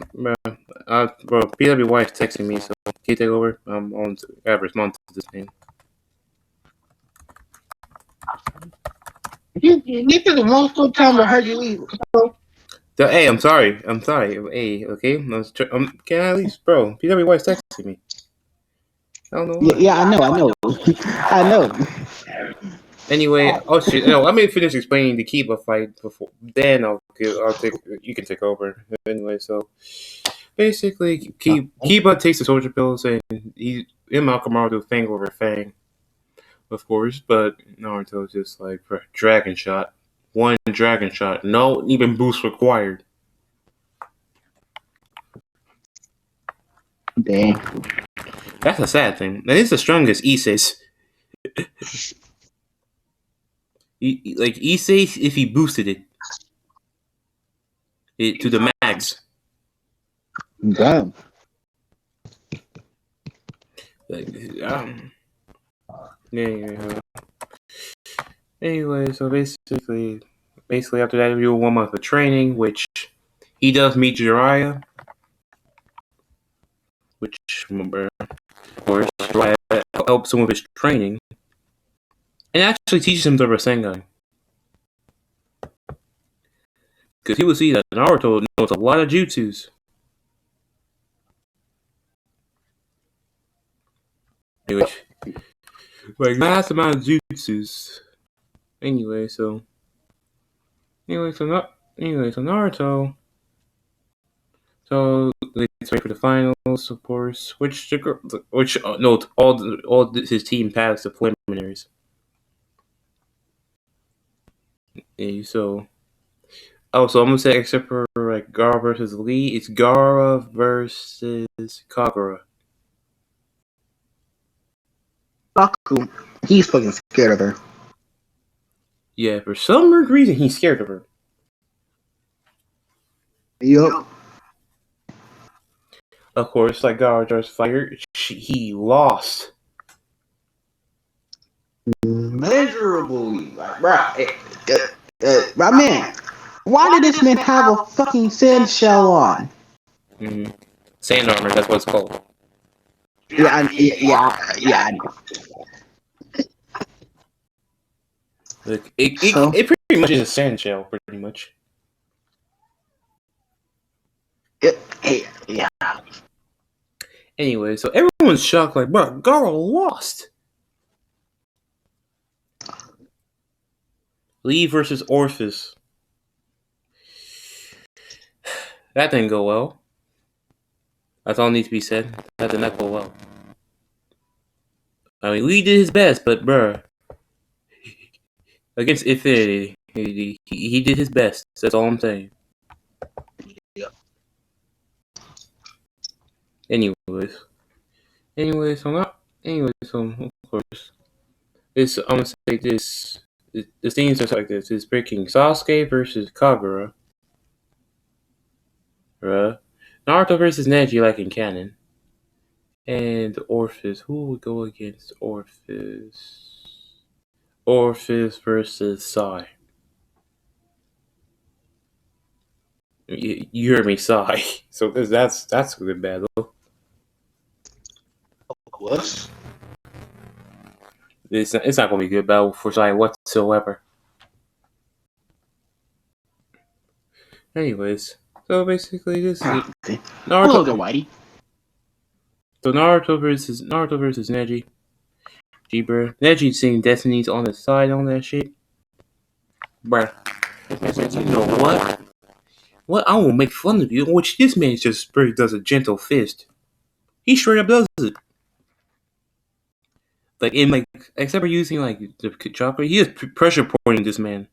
PW wife texting me, so can you take over? I'm on to respond to this man. This is the most of the time I heard you leave. Hey, I'm sorry. Hey, okay. Can I at least, bro? PW wife's texting me. I don't know why. Yeah, I know. I know. Anyway, oh shit. No, let me finish explaining the Kiba fight before. Then I'll take. You can take over. Anyway, so basically, Kiba takes the soldier pills and he and Malcolm fang over fang, of course. But Naruto's just like dragon shot. 1 dragon shot. No even boost required. Dang. That's a sad thing. And it's the strongest Issei's. Like Issei, if he boosted it to the max. Damn. Like, yeah. Anyway, so basically after that, we do 1 month of training, which he does meet Jiraiya, which remember, of course, Jiraiya helps him with his training, and actually teaches him the Rasengan. Because he will see that Naruto knows a lot of jutsus. Anyway, like mass amount of jutsus. Anyway, so Naruto. So let's wait for the finals, of course. Which note all his team passed the preliminaries. So I'm gonna say except for like Gara versus Lee, it's Gara versus Kagura. Baku, he's fucking scared of her. Yeah, for some weird reason he's scared of her. Yup. Of course, like Gara just fired, he lost. Measurably. Like, my man, why did this man have a fucking sand shell on? Mm-hmm. Sand armor, that's what it's called. Yeah. I know. Like, it pretty much is a sand shell, pretty much. Yeah. Anyway, so everyone's shocked, like, bro, Gara lost. Lee versus Orphis. That didn't go well. That's all needs to be said. That did not go well. I mean, Lee did his best, but bruh, against Infinity, he did his best. That's all I'm saying. Yeah. Anyways, so of course, this I'm gonna say this. The scenes are like this: it's breaking Sasuke versus Kagura, Naruto versus Neji, like in canon, and Orphis. Who would go against Orphis? Orphis versus Sai. You heard me, Sai. So that's a good battle. Of course. It's not going to be a good battle for Sai whatsoever. Anyways, so basically this is Naruto. Naruto. Hello, Whitey. So Naruto versus Neji. Bruh. Neji seeing Destiny's on the side on that shit. Bruh. You know what? What? I won't make fun of you. Which this man just does a gentle fist. He straight up does it. Like in like except for using like the chakra, he is pressure pointing this man.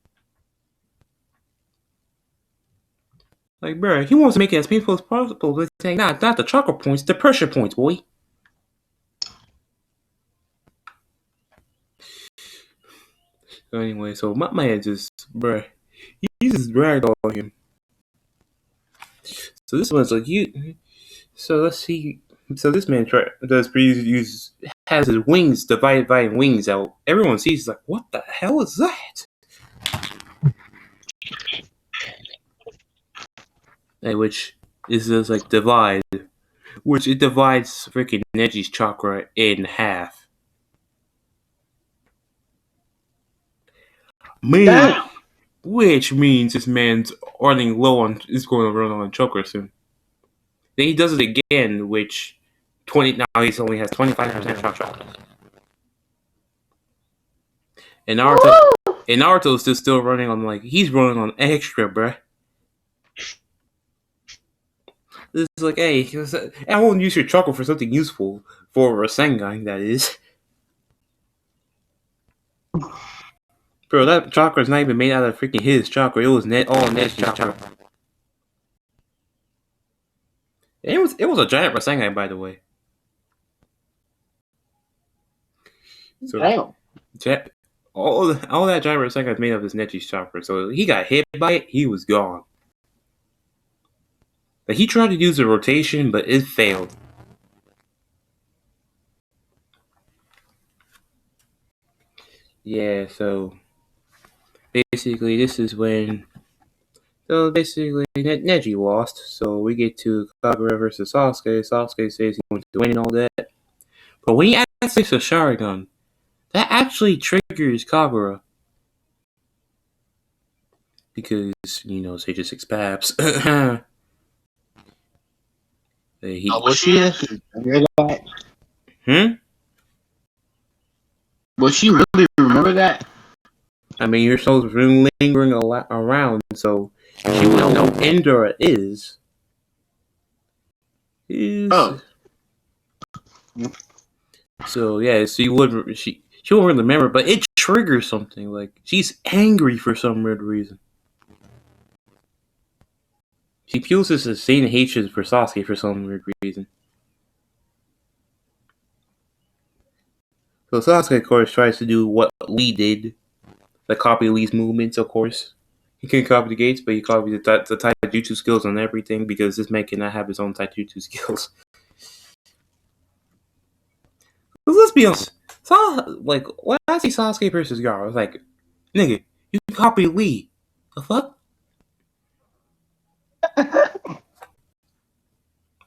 Like, bruh, he wants to make it as painful as possible, but saying not the chakra points, the pressure points, boy. So anyway, so my man just, bruh, he just dragged on him. So this one's like you. So let's see. So this man has his wings divided by wings out. Everyone sees like, what the hell is that? And which is just like divide, which it divides freaking Neji's chakra in half. Man, which means this man's running low on is going to run on chakra soon. Then he does it again, which 20 now he only has 25% chakra. And Naruto's still running on like he's running on extra, bruh. This is like, hey, I won't use your chakra for something useful for Rasengan, that is. Bro, that chakra is not even made out of freaking his chakra. It was all Ned's chakra. It was a giant Rasengan, by the way. So, Damn. all that giant Rasengan is made of his Neji's chakra. So he got hit by it, he was gone. Like he tried to use a rotation, but it failed. Yeah, so basically this is when Neji lost. So we get to Kagura versus Sasuke. Sasuke says he wants to win and all that. But when he activates a Sharingan, that actually triggers Kagura. Because, Sage 6 Paps. Was she? Will she really remember that? I mean, your soul's really lingering around, so she would know who Indra is. So yeah, she wouldn't remember, but it triggers something. Like she's angry for some weird reason. She feels this insane hatred for Sasuke for some weird reason. So Sasuke, of course, tries to do what Lee did, like copy Lee's movements. Of course, he can't copy the gates, but he copies the taijutsu skills on everything because this man cannot have his own taijutsu skills. Let's be honest. Like, when I see Sasuke versus Gaara, I was like, nigga, you copy Lee. The fuck?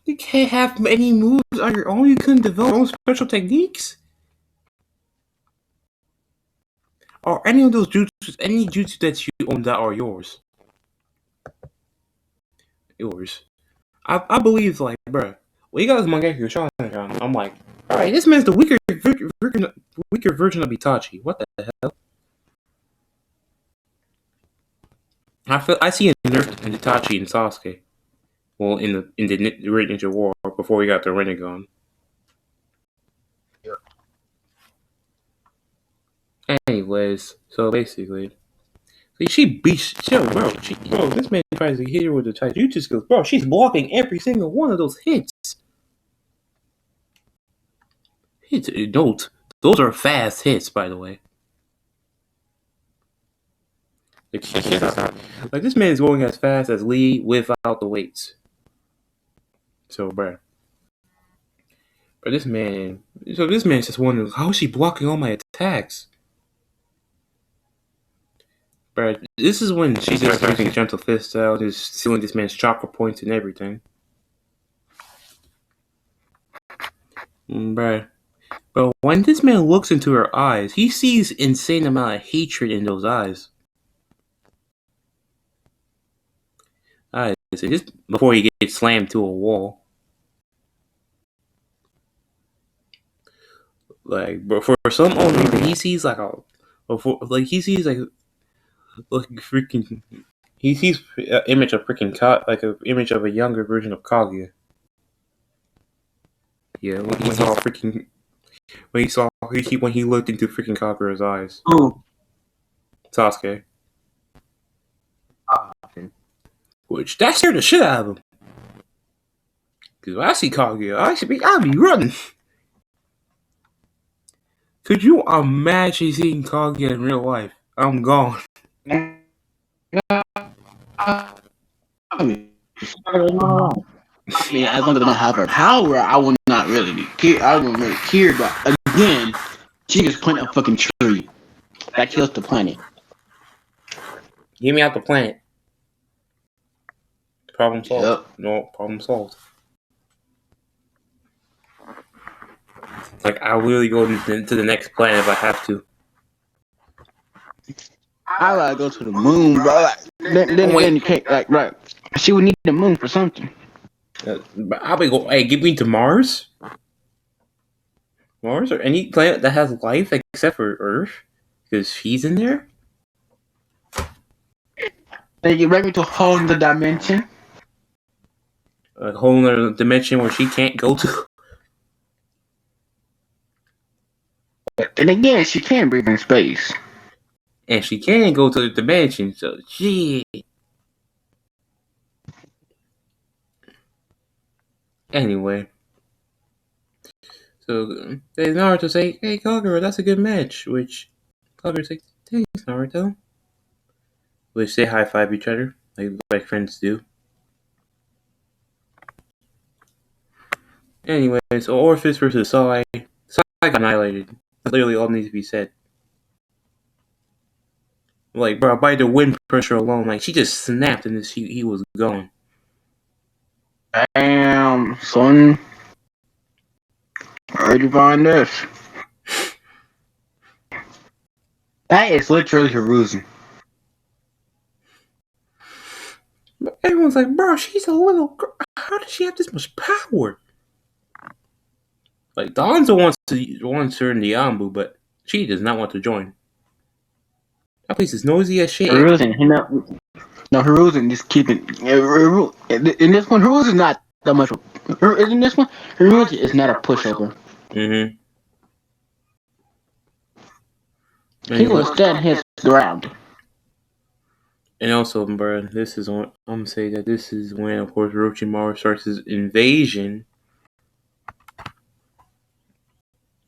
You can't have any moves on your own. You couldn't develop your own special techniques? Or any of those jutsus, any jutsu that you own that are yours. I believe, like, bruh, when you got this Mangekyo Sharingan, I'm like, alright, this man's the weaker version of Itachi. What the hell? I see a nerf in Itachi and Sasuke. Well, in the Great Ninja War before we got the Renegon. Anyways, so basically, see, she beats, bro. This man tries to hit her with the Taijutsu skills, bro. She's blocking every single one of those hits. Don't. Those are fast hits, by the way. Like this man is going as fast as Lee without the weights. So, bro. But this man, this man's just wondering how is she blocking all my attacks. But this is when she starts using gentle fist style, just stealing this man's chakra points and everything. Bruh. But when this man looks into her eyes, he sees insane amount of hatred in those eyes. Just before he gets slammed to a wall. Like, but for some own reason, he sees like he sees like freaking. He sees an image of freaking like an image of a younger version of Kaguya. Yeah, when he saw freaking when he looked into freaking Kaguya's eyes. Oh, Sasuke. Which that scared the shit out of him. Cause when I see Kaguya, I'll be running. Could you imagine seeing Kaguya in real life? I'm gone. I mean, as long as I don't have her power, I would not really care. I wouldn't really care. But again, she just plant a fucking tree that kills the planet. Get me out the planet. Problem solved. Yep. No, problem solved. Like, I'll really go into the next planet if I have to. I gotta go to the moon, bro. Like, then you can't, like, right. She would need the moon for something. But I'll be go. Hey, give me to Mars. Mars or any planet that has life except for Earth, because she's in there. Then you bring me to a whole other dimension. A whole other dimension where she can't go to. And again, she can breathe in space. And she can go to the dimension, so shit. Anyway. So Naruto say, hey Kagura, that's a good match. Which Kagura say, thanks Naruto. Which they high five each other, like friends do. Anyway, so Orpheus versus Sai. Sai got annihilated. That's literally all that needs to be said. Like, bro, by the wind pressure alone, like, she just snapped and he was gone. Damn, son. Where'd you find this? That is literally Hiruzen. Everyone's like, bro, she's a little girl. How does she have this much power? Like, Danzo wants her in the Ambu, but she does not want to join. That place is noisy as shit. Hiruzen, Hiruzen just keeping. In this one, Hiruzen's not that much. In this one, Hiruzen is not a pushover. Mm-hmm. He will stand his ground. And also, bro, this is when I'm gonna say that this is when, of course, Orochimaru starts his invasion.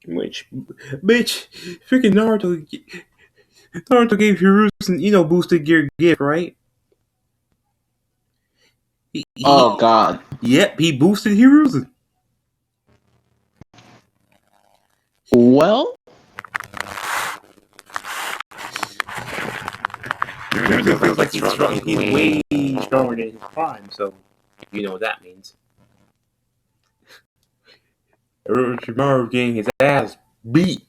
Which, bitch, freaking Naruto gave Hiruzen, boosted gear gift, right? Oh God. Yep, he boosted Hiruzen. Well. Feels like he's strong. He's way stronger than his prime, so you know what that means. Orochimaru getting his ass beat.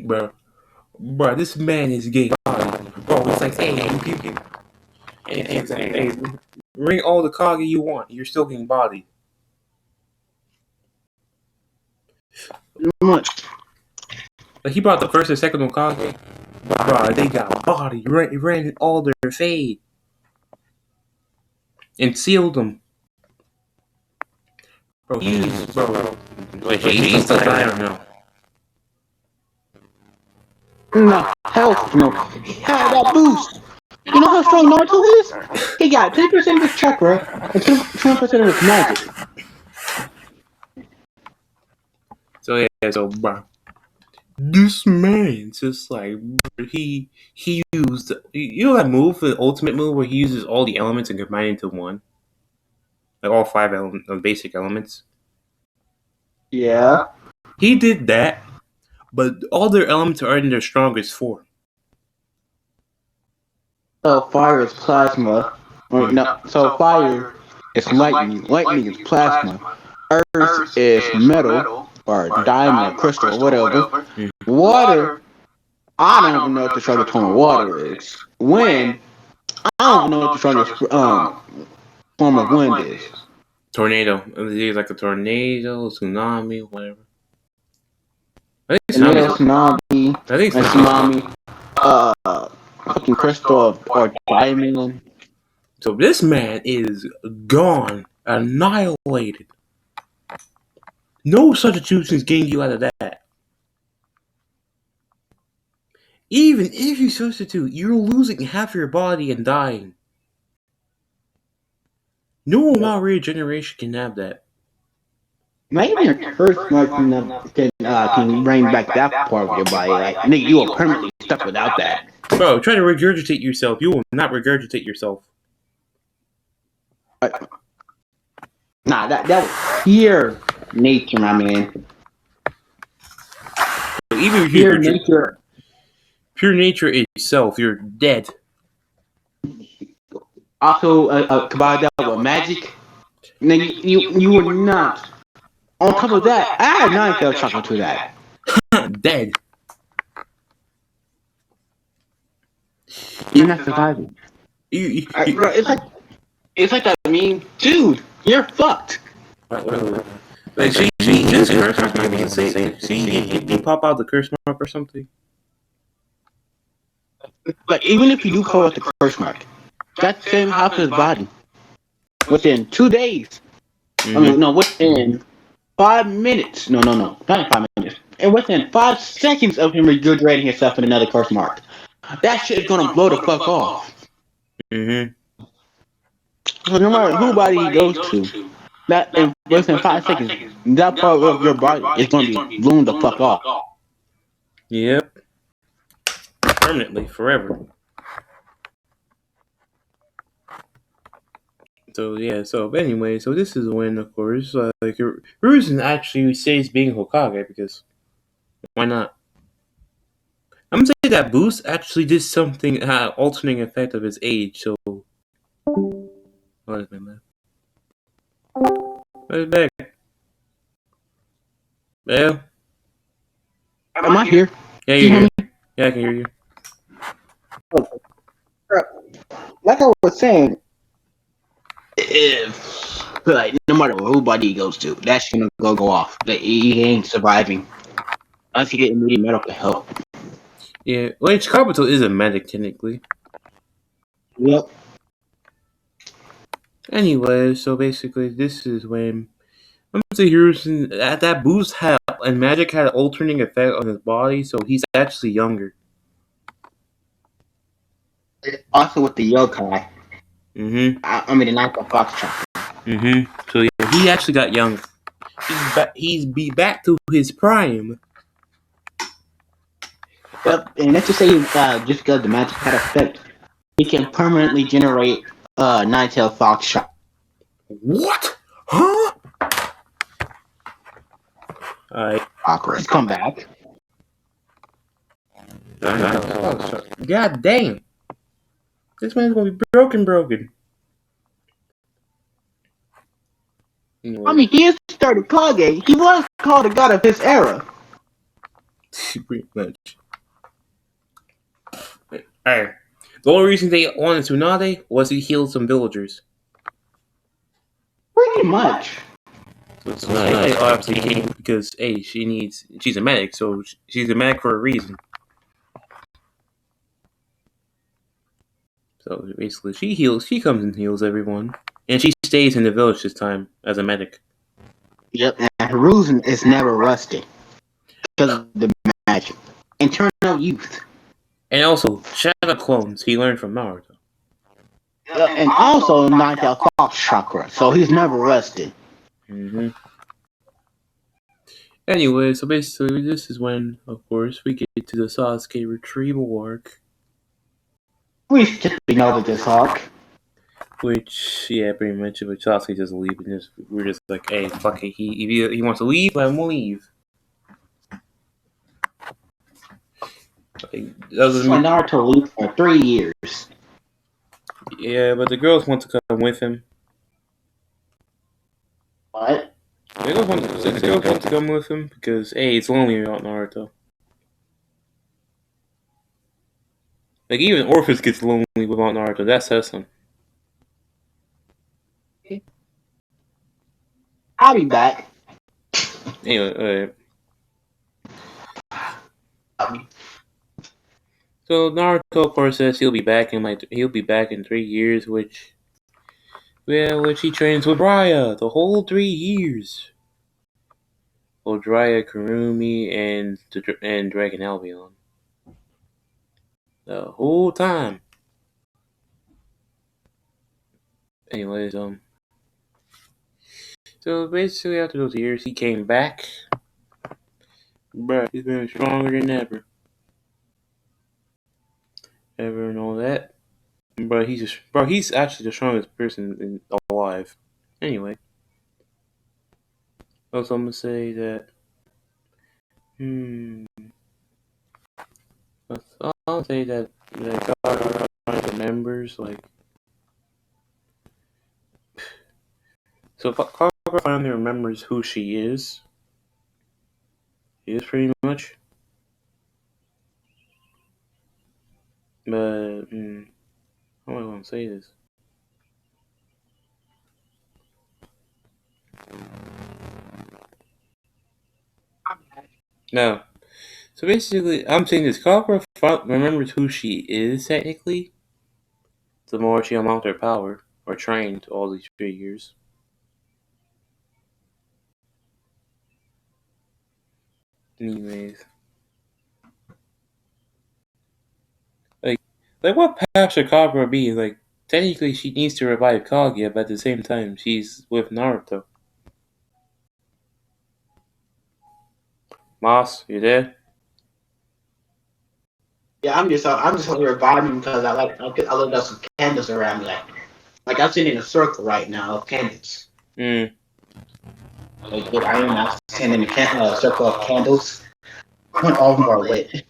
Bro. Bro, this man is getting body. Bro, it's like, hey, bring all the Kage you want. You're still getting body. Much. Like, he brought the first and second Hokage. Bro, they got body, ran all their fade, and sealed them. Bro, bro. Wait, he's still alive, I don't know. No, hell no. He had that boost. You know how strong Naruto is? He got 10% of his chakra and 20% of his magic. So yeah, so bro, this man just like he used that move, the ultimate move where he uses all the elements and combine into one, like all five basic elements. Yeah. He did that, but all their elements are in their strongest form. So fire is plasma. Or, no, so fire is lightning. Lightning is plasma. Earth is metal or diamond or crystal or whatever. Water, I don't even know what the strongest form of water is. Wind, I don't even know what the strongest form of wind is. Tornado, it's like a tornado, tsunami, whatever. I think Tornado, tsunami. tsunami, I think and tsunami, fucking crystal or diamond. So this man is gone, annihilated. No substitutions getting you out of that. Even if you substitute, you're losing half your body and dying. No amount of regeneration can have that. Not even your curse mark can bring back that part of your body. Like, nigga, you are permanently stuck without that. Bro, try to regurgitate yourself. You will not regurgitate yourself. Nah, that was pure nature, my man. Even Pure nature. Pure nature itself, you're dead. Also, combine that with magic. Nigga, you were not. On top of that, add 9 chocolate to that. Dead. You're not surviving. Bro, it's like that meme, dude. You're fucked. Like, see, this curse mark might be insane. See, he pop out the curse mark or something. Like, even if you do call it the curse mark, that's the same half his body. Within 2 days. I mean, no, within 5 minutes. No, not in 5 minutes. And within 5 seconds of him regurgitating himself in another curse mark. That shit is gonna blow the fuck off. So no matter who body he goes to, that in within 5 seconds, that part of your body is gonna be blown the fuck off. Yep. Permanently, forever. So yeah, so anyway, so this is when, of course, like Hiruzen actually says being Hokage because why not? I'm gonna say that boost actually did something, altering effect of his age. So what is my man? Where's back? Yeah. Am I here? Yeah, you're here. Yeah, I can hear you. Like I was saying, if like no matter who body he goes to, that's gonna go off. Like, he ain't surviving unless he get immediate medical help. Yeah, well, Kabuto is a medic technically. Yep. Anyway, so basically, this is when I'm gonna say Hiruzen that boost had and magic had an alternating effect on his body, so he's actually younger. Also with the yokai. I mean the Nightmare Fox chapter. So yeah, he actually got younger. He's back to his prime. Yep, and let's just say just because the magic had effect, he can permanently generate Nine-tailed Fox shot. What? Huh? Alright. Let's come back. God damn. This man's gonna be broken. Anyway. I mean, he is the third Kage. He was called a god of his era. Pretty much. Alright. The only reason they wanted Tsunade was he healed some villagers. Pretty much. So Tsunade obviously came because, hey, she's a medic, so she's a medic for a reason. So basically, she heals. She comes and heals everyone, and she stays in the village this time as a medic. Yep, and Hiruzen is never rusty because of the magic. Internal youth. And also, shadow clones he learned from Naruto. Yep, and also knocked out Fox Chakra, so he's never rusty. Mm-hmm. Anyway, so basically, this is when, of course, we get to the Sasuke retrieval arc. We skipping over this arc. Which, yeah, pretty much, but Sasuke just leave, and we're just like, hey, fuck it. If he wants to leave, let him leave. Like, doesn't So mean, Naruto leaves for 3 years. yeah, but the girls want to come with him. What? The girls want to come with him because, hey, it's lonely without Naruto. Like, even Orphis gets lonely without Naruto. That says something. I'll be back. Anyway, so Naruto, of course, says he'll be back in 3 years, which he trains with Raya the whole 3 years. Well, Jiraiya, Kurumi, and Dragon Albion the whole time. Anyways, so basically after those years, he came back. Bruh, he's been stronger than ever. Ever and all that. He's actually the strongest person alive. Anyway, also I'm gonna say that. I'll say that God remembers so Kagura finally remembers who she is. He is pretty much, but how am I gonna say this? No. So basically, I'm saying this. Kagura remembers who she is technically. The more she unlocked her power or trained all these 3 years. Anyways, like what path should Kagura be? Like technically, she needs to revive Kaguya, but at the same time, she's with Naruto. Moss, you there? Yeah, I'm just reviving because I looked up some candles around me. Like I'm sitting in a circle right now of candles. Hmm. Like I am now sitting in a circle of candles. When all of them are lit.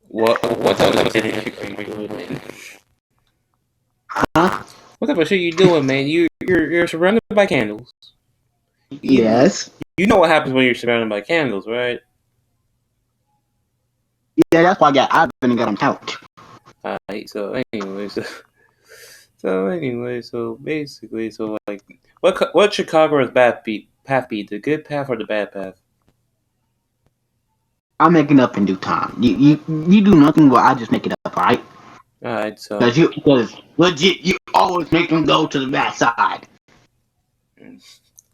What type of shit are you doing, man? Huh? What type of shit you doing, man? You're surrounded by candles. You Yes. you know what happens when you're surrounded by candles, right? Yeah, that's why I've been got them out. Alright. So basically, so like, what should Kagura's path be? The good path or the bad path? I'm making up in due time. You do nothing, but I just make it up, alright? Alright. Because legit, you always make them go to the bad side.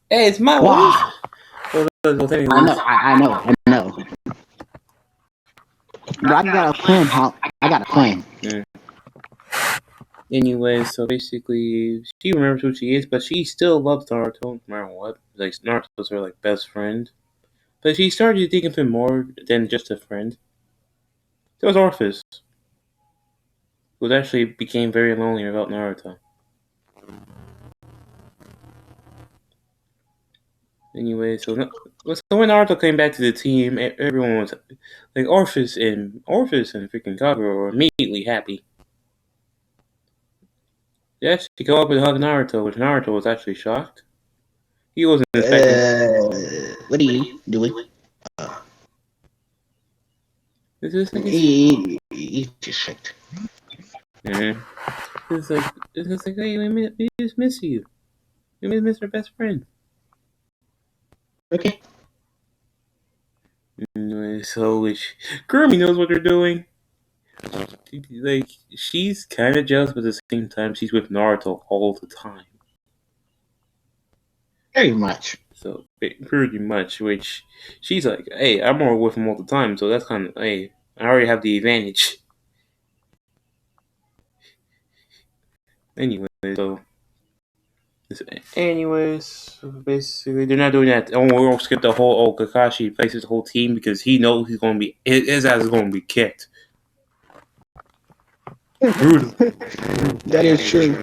Hey, it's my wish. Wow. Well, I anyways, know, I know. But I got a plan. I got a plan. Anyways, so basically, she remembers who she is, but she still loves Naruto, no matter what. Like Naruto's her best friend, but she started to think of him more than just a friend. There was Orphis, who actually became very lonely about Naruto. Anyway, so when Naruto came back to the team, everyone was like Orphis and freaking Kagura were immediately happy. They actually go up and hug Naruto, which Naruto was actually shocked. He wasn't expecting. What are you doing? It's just like He's just shit. mm-hmm. It's like, hey, we just miss you. We miss our best friend. Okay. Anyway, so which Kurumi knows what they're doing. Like, she's kind of jealous, but at the same time, she's with Naruto all the time. Very much. So pretty much, which she's like, hey, I'm more with him all the time, so that's kind of, hey, I already have the advantage. Anyway, so anyways, so basically they're not doing that. Oh, we won't skip the whole Kakashi places the whole team because he knows he's gonna be his ass is gonna be kicked. Brutal. That is true.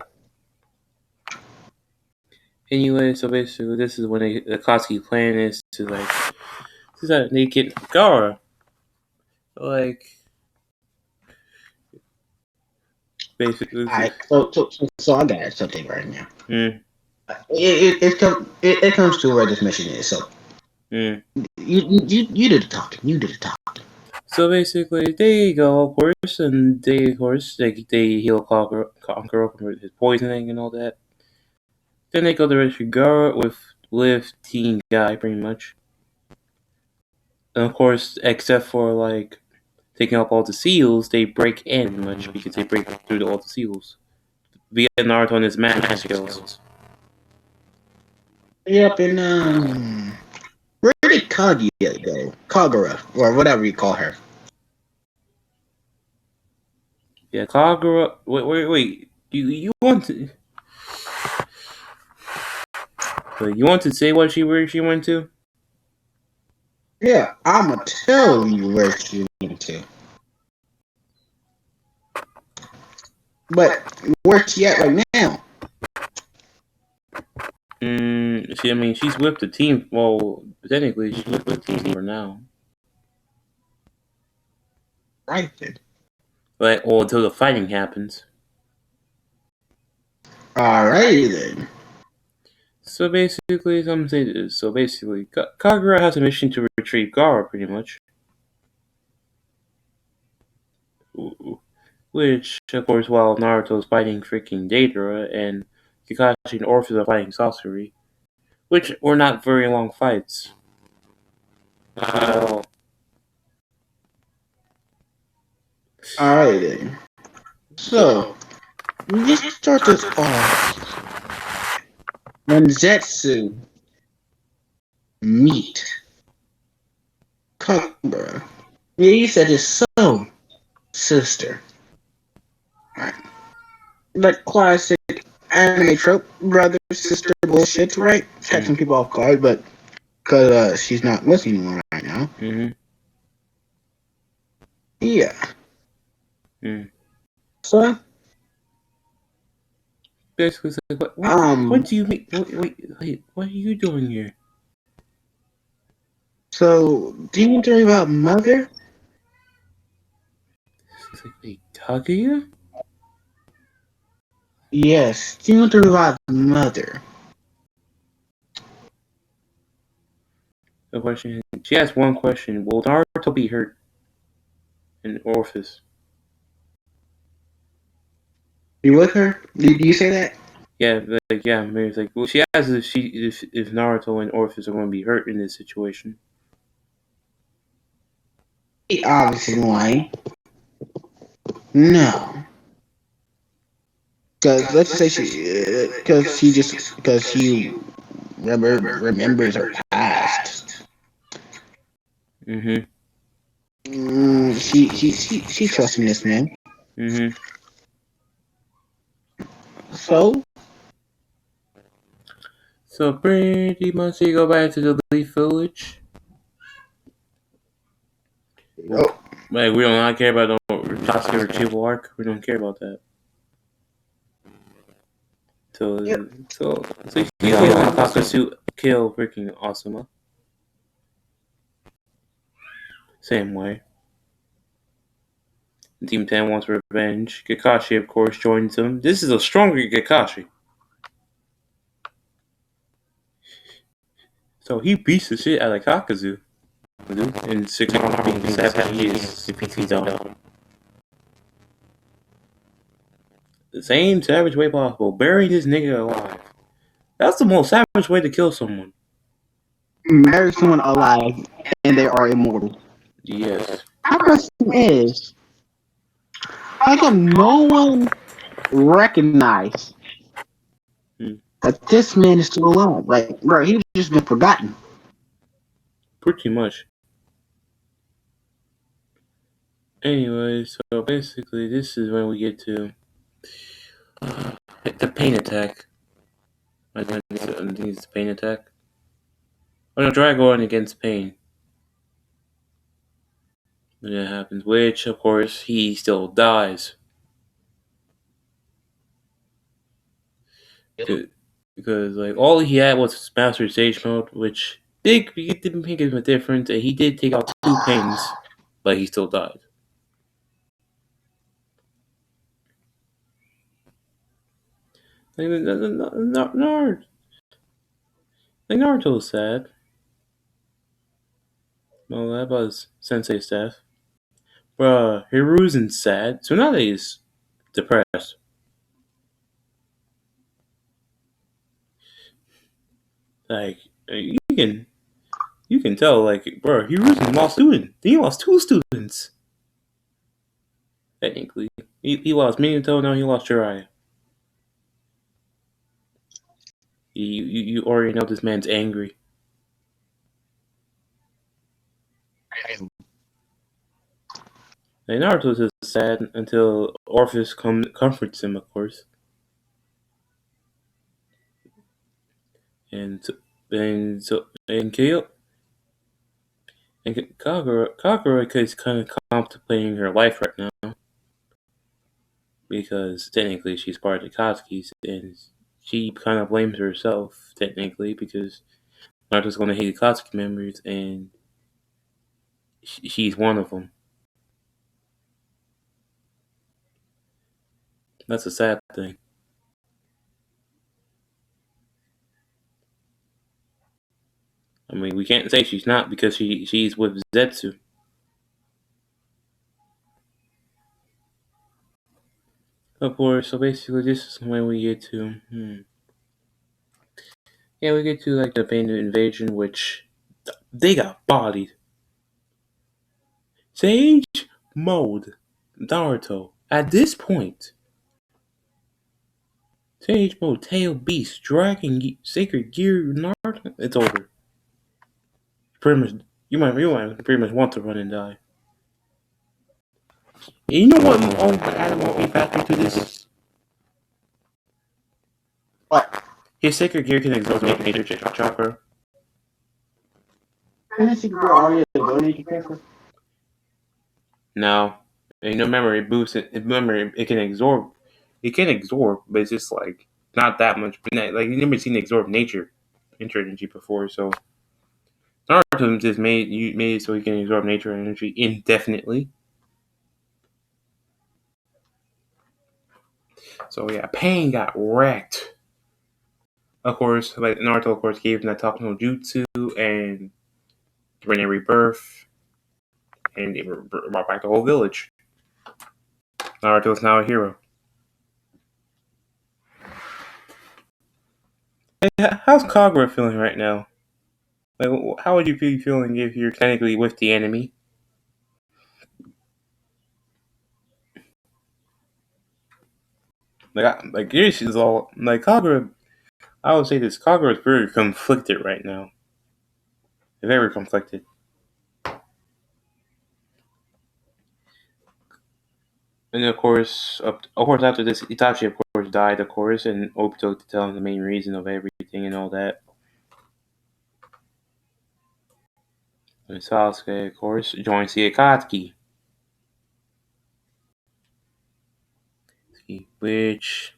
Anyway, so basically this is when the Akatsuki plan is to like this is how they get Gara. Like basically this is Alright, so I got something right now. mm, It comes to where this mission is. So mm. you did the talking. You did the talking. So basically they go of course and they of course they heal Conqueror from his poisoning and all that. Then they go to rescue Gara with Team Guy pretty much. And of course, except for like taking up all the seals, they break in much because they break through all the seals via Naruto and his magic skills. Yep, and where did Kaguya go? Kagura, or whatever you call her. Yeah, Kagura. Wait. You want to? You want to say where she went to? Yeah, I'ma tell you where she went to. But where's she at right now? I mean, she's with the team. Well, technically, she's with the team for now. Right then. But well, until the fighting happens. Alrighty then. So basically, I'm saying this. So basically, Kagura has a mission to retrieve Gara, pretty much. Which, of course, while Naruto's fighting freaking Deidara and Kakashi and Orpheus are fighting Sasori, which were not very long fights. Well, Alright then. So, we just start this off when Zetsu meet Kagura. Yeah, he said his soul sister. Right. Like classic anime trope, brother sister bullshit, right? Catching people off guard, but because she's not with anyone right now. mm-hmm. Yeah. Mm. So, Basically, it's like, what do you mean? Wait, what are you doing here? So, do you want to read about Mother? It's like, wait, Kaguya? Yes. Do you want to read about Mother? The question is, she asked one question: will Naruto be hurt in Orpheus? You with her? Did you say that? Yeah, Mary's like, well, she asked if Naruto and Orpheus are going to be hurt in this situation. He obviously lying. No. Because let's just say because she remembers her past. Mm-hmm. She's trusting this man. Mm-hmm. So pretty much you go back to the Leaf Village. Oh. Like, we don't not care about the Sasuke retrieval arc. We don't care about that. So you kill Kakasu, kill freaking Asuma. Same way. Team 10 wants revenge. Kakashi, of course, joins them. This is a stronger Kakashi. So he beats the shit out of Kakazu. In 6 years, if he's down. The same savage way possible. Burying this nigga alive. That's the most savage way to kill someone. Marry someone alive and they are immortal. Yes. My question is, How come no one recognized Hmm. that this man is still alive? Like, bro, he's just been forgotten. Pretty much. Anyway, so basically, this is when we get to the pain attack. I think it's the pain attack. Oh no, Dragon against Pain. When that happens, which of course he still dies. Because like all he had was Master Stage Mode, which didn't make him a difference, and he did take out 2 pains, but he still died. Like, Naruto's sad. Well, that was Sensei's death. Bruh, Hiruzen's sad. Tsunade is depressed. Like you can tell, like, bruh, Hiruzen lost student. He lost 2 students. Technically, he lost Minato. Now he lost Jiraiya. You already know this man's angry. And Naruto's just sad until Orpheus comforts him, of course. And Kyo and Kagura is kind of contemplating her life right now because technically she's part of the Katsuki's, and she kind of blames herself technically because Naruto's going to hate the Katsuki members, and she's one of them. That's a sad thing. I mean, we can't say she's not because she's with Zetsu. Of course, so basically this is when we get to yeah, we get to like the Pain Invasion, which they got bodied. Sage mode Naruto. At this point, Sage mode Tail Beast Dragon Sacred Gear Naruto. It's over. Pretty much, you might pretty much want to run and die. And you know what? Added more factor to this. What? His Sacred Gear can exhaust nature chakra. Isn't Secret already a donated character? No, and remember it boosts it. Remember it can absorb. It can absorb, but it's just like not that much. But like you never seen it absorb nature energy before, so Naruto just made it so he can absorb nature energy indefinitely. So yeah, Pain got wrecked. Of course, like Naruto, of course, gave him that talk no jutsu and bring a rebirth, and it brought back the whole village. Naruto is now a hero. Hey, how's Kagura feeling right now? Like, how would you be feeling if you're technically with the enemy? Like this is all like Kagura. I would say this Kagura is very conflicted right now. Very conflicted. And of course, after this, Itachi of course died, of course, and Obito to tell him the main reason of everything and all that. And Sasuke, of course, joins the Akatsuki, which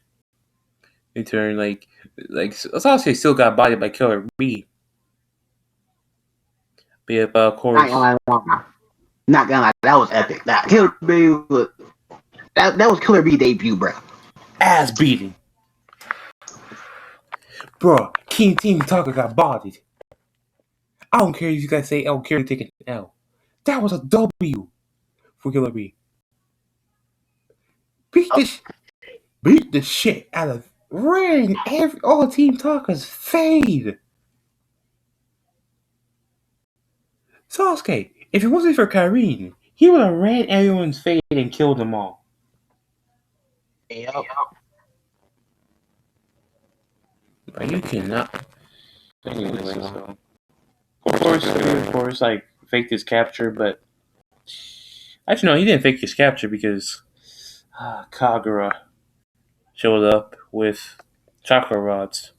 in turn, like Sasuke still got bodied by Killer B. But of course, Not gonna lie, that was epic. That Killer B was that was Killer B debut, bro. ass beating. Bro, King Team Tucker got bodied. I don't care if you guys say L, Carry taking an L. That was a W for Killer B. Beat the shit out of ran all Team Talkers fade. Sasuke, if it wasn't for Karin, he would have ran everyone's fade and killed them all. Yep. But you cannot. Anyway, so of course, like faked his capture, but actually no, he didn't fake his capture because Kagura showed up with chakra rods.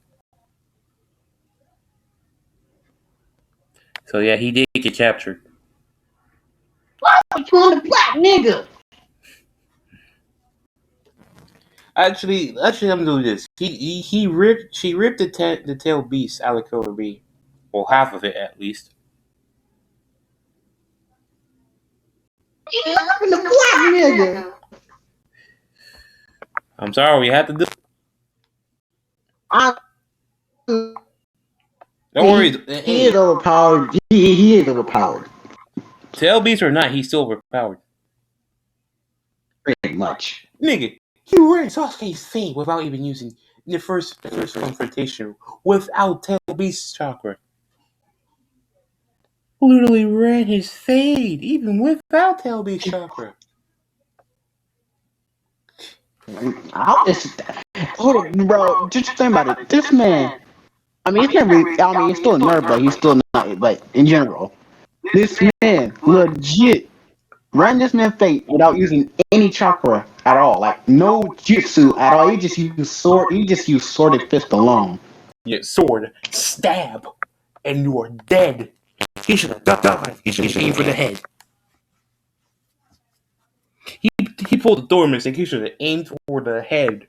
So yeah, he did get captured. You calling a black nigga? Actually, let me do this. She ripped the tail beast out of Killer Bee, well, half of it at least. You calling a black nigga? I'm sorry, we had to do. I Don't worry. he Hey, is overpowered. He is overpowered. tail beast or not, he's still overpowered. Pretty much. Nigga, you ran Sasuke's fate without even using the first confrontation without tail beast chakra. Literally ran his fade even without tail beast chakra. How is hold on, bro? Just think about it. This man. I mean, it's not really. I mean, he's still a nerd, but he's still not. But in general, this man legit ran this man fate without using any chakra at all. Like no jutsu at all. He just used sword. He just used sworded fist alone. Yeah, sword, stab, and you are dead. He should have died. He should have aimed for the head. He pulled the door mistake. He should have aimed for the head.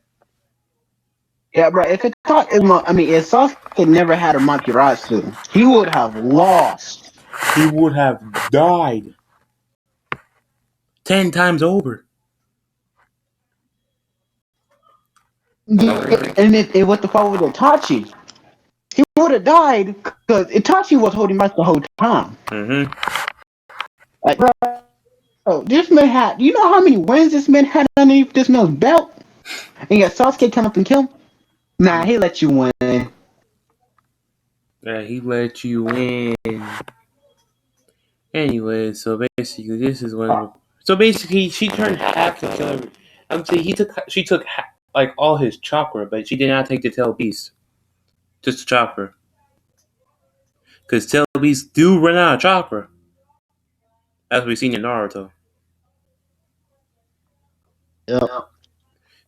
Yeah, bro. If it thought, I mean, if Sasuke never had a Makiratsu, he would have lost. He would have died 10 times over. Yeah, and it was the fault with Itachi. He would have died because Itachi was holding back the whole time. Mm-hmm. Like, bro, this man had. You know how many wins this man had underneath this man's belt? And yet Sasuke come up and kill him. Nah, he let you win. Yeah, he let you win. Anyway, so basically, this is when. So basically, she turned half the killer. I'm saying she took like all his chakra, but she did not take the tail beast, just the chakra, because tail beasts do run out of chakra, as we've seen in Naruto. Yep.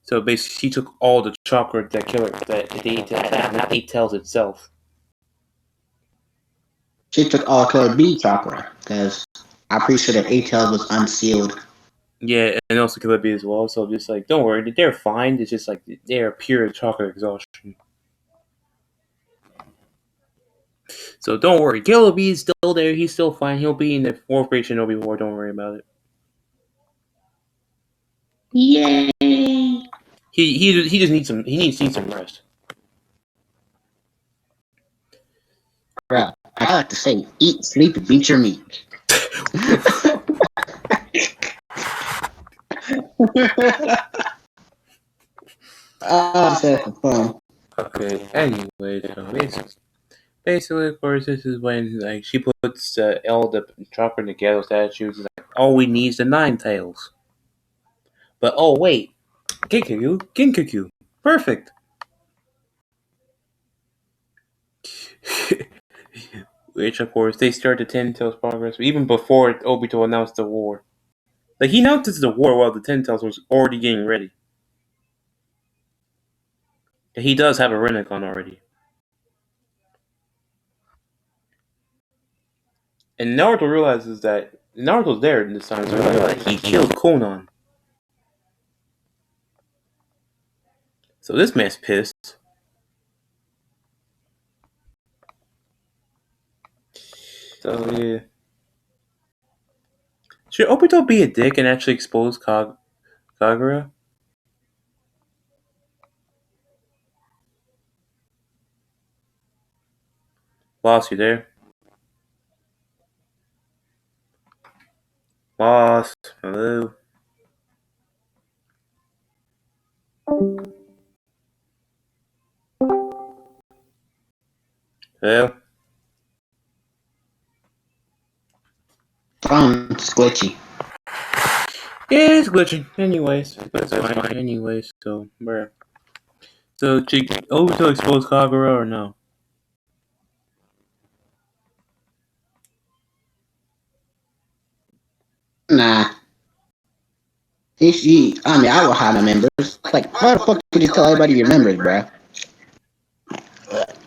So basically, she took all the chakra that killer that the eight tails, not eight tails itself. She took all Killer B chakra because I'm pretty sure that A-Tail was unsealed. Yeah, and also Killer Bee as well. So just like, don't worry, they're fine. It's just like they're pure chakra exhaustion. So don't worry, Killer Bee is still there. He's still fine. He'll be in the fourth grade Shinobi War. Don't worry about it. Yay! He just needs some. He needs some rest. Bro, I like to say, eat, sleep, and beat your meat. I said for fun. Okay. Anyway, so basically, of course, this is when like she puts all the chakra in the ghetto statues. It's like all we need is the nine tails. But oh wait, Kinkaku, perfect. Which of course they start the Ten Tails progress even before Obito announced the war. Like he announced the war while the Ten Tails was already getting ready. He does have a Rinnegan already. And Naruto realizes that Naruto's there this time, so he killed Konan. So this man's pissed. So yeah. Should Obito be a dick and actually expose Kagura? Boss, you there? Boss, hello? Hello? It's glitchy. Yeah, it's glitching. Anyways, that's fine. Anyways, so where? So, Obito expose Kagura or no? Nah. I mean, I will hide my members. Like, why the fuck would you tell everybody your members, bruh?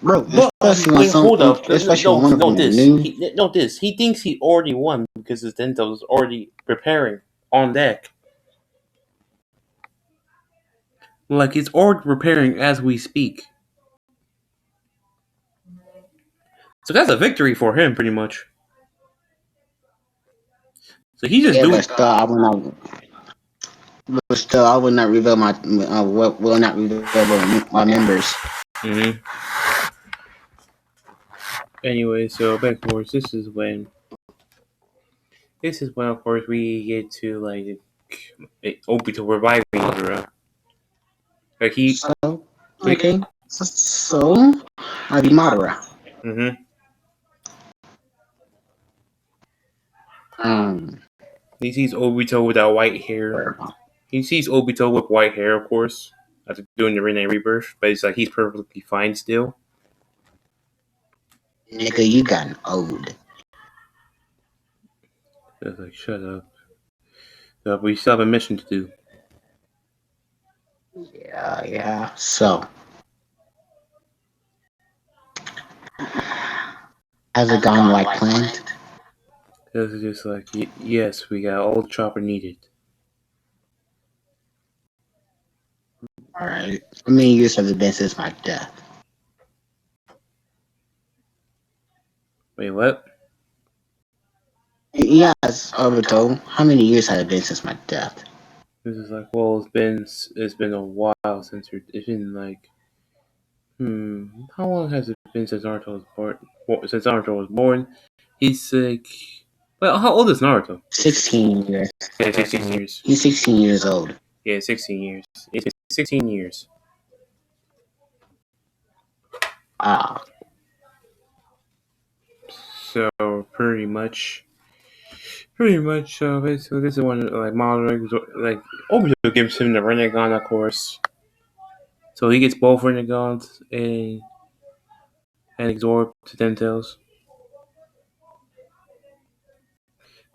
Bro, But wait, hold up. especially when No, one of no, them is this. new. No, this. He thinks he already won because his Dento was already preparing on deck. Like it's already preparing as we speak. So that's a victory for him, pretty much. So he just Yeah, doing. but still, I will not reveal my, will not reveal my members. Mm-hmm. Anyway, so back towards this is when of course we get to like Obito reviving Madara. Like he. So, okay. So, I be Madara. Mm-hmm. Um, He sees Obito without white hair. He sees Obito with white hair, of course, after doing the Rene rebirth, but it's like he's perfectly fine still. nigga, you gotten old. It's like, shut up. So we still have a mission to do. Yeah, yeah. So, has it gone like planned? It's just like, yes, we got all the chopper needed. Alright. How many years have it been since my death? Wait, what? Yes, Obito. How many years have it been since my death? This is like, well, it's been a while since it's been like, how long has it been since Naruto was born? Since Naruto was born, he's like, well, how old is Naruto? 16 years. Yeah, 16 years. He's 16 years old. Yeah, 16 years. It's been 16 years. Ah. So pretty much. Basically, this is one like Madara, like Obito gives him the Rinnegan, of course. So he gets both Rinnegans and absorb to Ten Tails.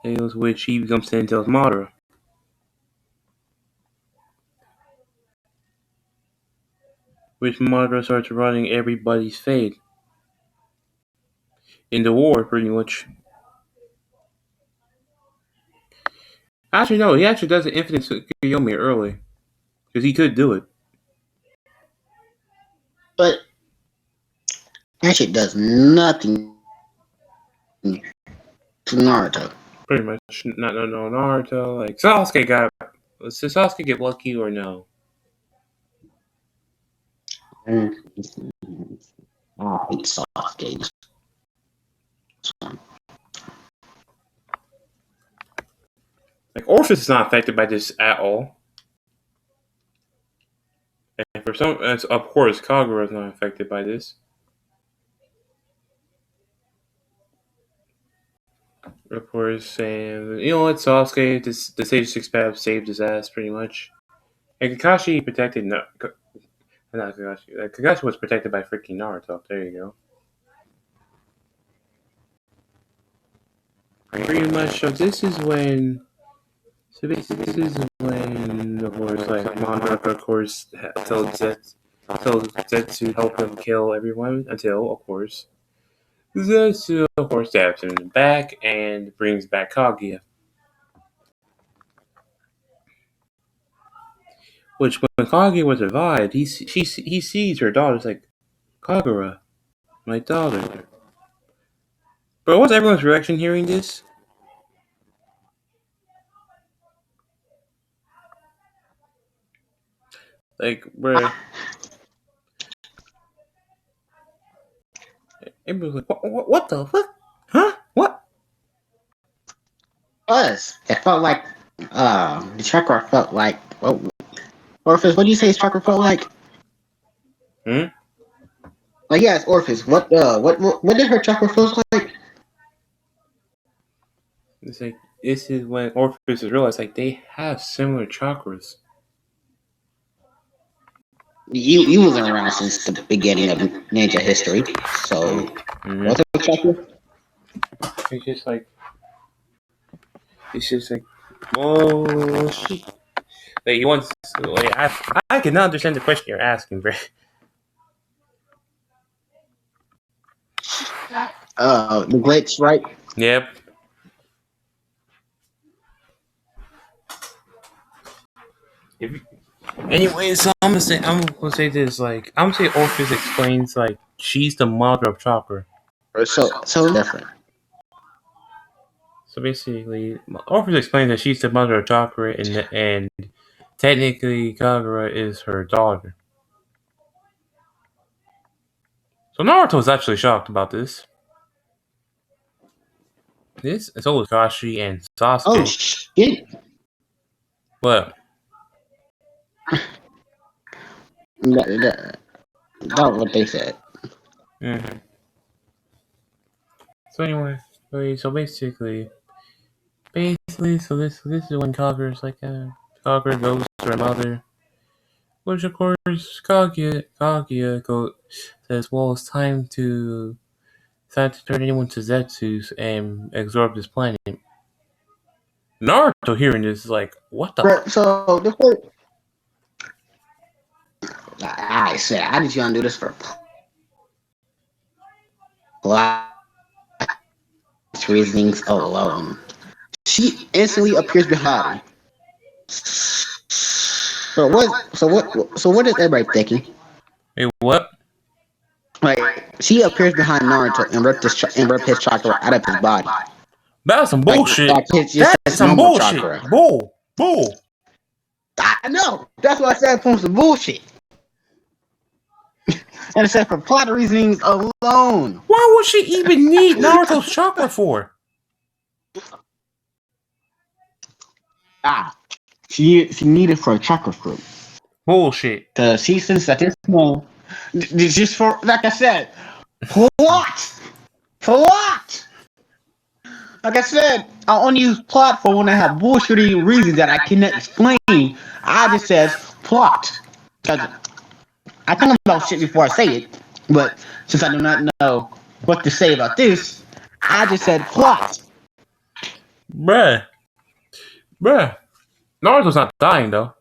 Tails, which he becomes Ten Tails Madara, which Madara starts running everybody's fate in the war, pretty much. Actually, no, he actually does an Infinite Tsukuyomi early because he could do it. But that shit does nothing to Naruto. Pretty much, not no Naruto. Like Sasuke got. Does Sasuke get lucky or no? I hate soft games. Like Orpheus is not affected by this at all. And for some, of course, Kagura is not affected by this. Of course, and you know what, Sasuke, the Sage Six Paths saved his ass pretty much. And Kakashi protected, not Kakashi. Kakashi was protected by freaking Naruto. There you go. Pretty much. So this is when. So basically, this is when, of course, like Monarch, of course, tells Zed to help him kill everyone until, of course, Zetsu, of course, stabs him in the back and brings back Kaguya. Which, when Kaguya was revived, he sees her daughter. It's like, Kagura, my daughter. Bro, what's everyone's reaction hearing this? Like, where everyone's like, what the fuck? Huh? What? It felt like the chakra felt like Orpheus, what do you say his chakra felt like? Like yeah, it's Orpheus. What did her chakra feel like? It's like, this is when Orpheus realized like they have similar chakras. You wasn't around since the beginning of ninja history, so Mm-hmm. what's the chakra? It's just like it's just like oh shit. Like you want like I cannot understand the question you're asking, bro. The glitch, right? Yep. If you, anyway, so I'm gonna say this like I'm gonna say Orpheus explains like she's the mother of chakra. So different. So basically, Orpheus explains that she's the mother of chakra and technically Kagura is her daughter. So Naruto was actually shocked about this. This is always Kashi and Oh Sasuke. shit! Well, That's what they said. mm-hmm. So anyway, so basically, so this is when Kagura's like, Kagura goes to her mother, which of course Kaguya says, well, it's time to turn anyone to Zetsus and absorb this planet. Naruto hearing this is like, what the Right, fuck? so the first, I said, I just gonna do this for plot reasonings alone. She instantly appears behind. So what is everybody thinking? Wait, what? Like she appears behind Naruto and ripped his chakra out of his body. That's some Like bullshit. it's just That's his some normal bullshit. chakra. Bull. I know. That's why I said from some bullshit. And it said for plot reasonings alone. Why would she even need Naruto's chakra for? Ah, she needed for a chakra fruit. Bullshit. Cause she since that this small, just for like I said, plot, plot. Like I said, I only use plot for when I have bullshitty reasons that I cannot explain. I just says plot. Cause I think about shit before I say it, but since I do not know what to say about this, I just said plot. Bruh. Bruh. Naruto's not dying though.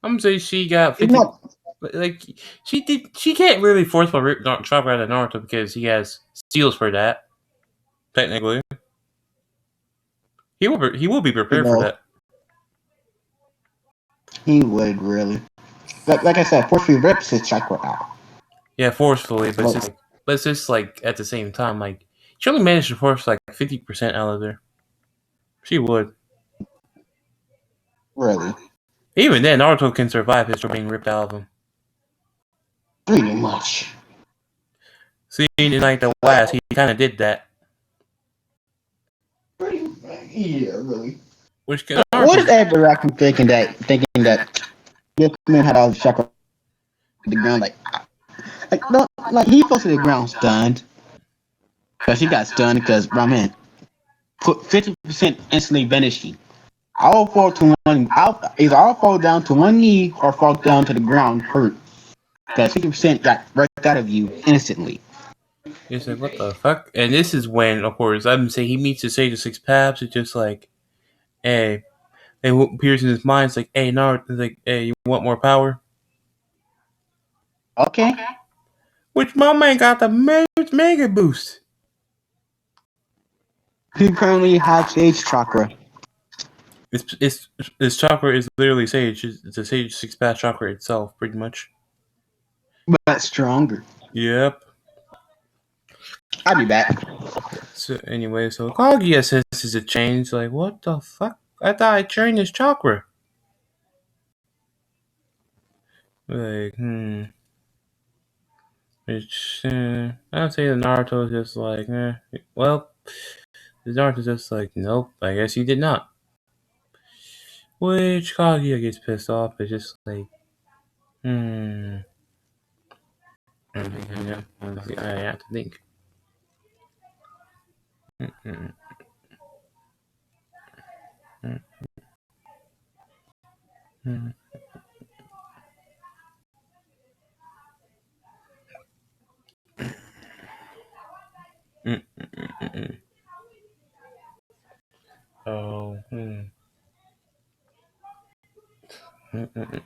I'm gonna say she got It's 50. not, Like she can't really force my chakra out of Naruto because he has seals for that. Technically, he will be you prepared for know, that. he would really. Like I said, forcefully rips his chakra out. Yeah, forcefully, Well, but it's just like at the same time, like she only managed to force like 50% out of there. She would. really, Even then, Naruto can survive his being ripped out of him. pretty much. See, in like the last, he kind of did that, Pretty, yeah, really. which can What is Naruto's. everybody thinking that this man had all the chakra on the ground like no like he fell to the ground stunned because he got stunned because my man put 50% instantly vanishing. I'll fall to one. I'll fall down to one knee or fall down to the ground hurt because 50% got ripped out of you instantly. He's like, what the fuck? And this is when, of course, I'm saying he meets the Sage of Six Paths. It's just like, hey, and what appears in his mind is like, hey, Naruto, it's like, hey, you want more power? Okay, Which my man got the mega boost. he currently has Sage chakra, His chakra is literally Sage. It's a Sage Six Path chakra itself, pretty much. but stronger. Yep. I'll be back. So anyway, so Kaguya says this is a change. Like, what the fuck? I thought I trained his chakra. Like, Which I'd say the Naruto is just like, well, the Naruto's just like, nope, I guess you did not. Which Kaguya gets pissed off. It's just like, I have to think. Mm, mm, mm. Oh, mm, mm.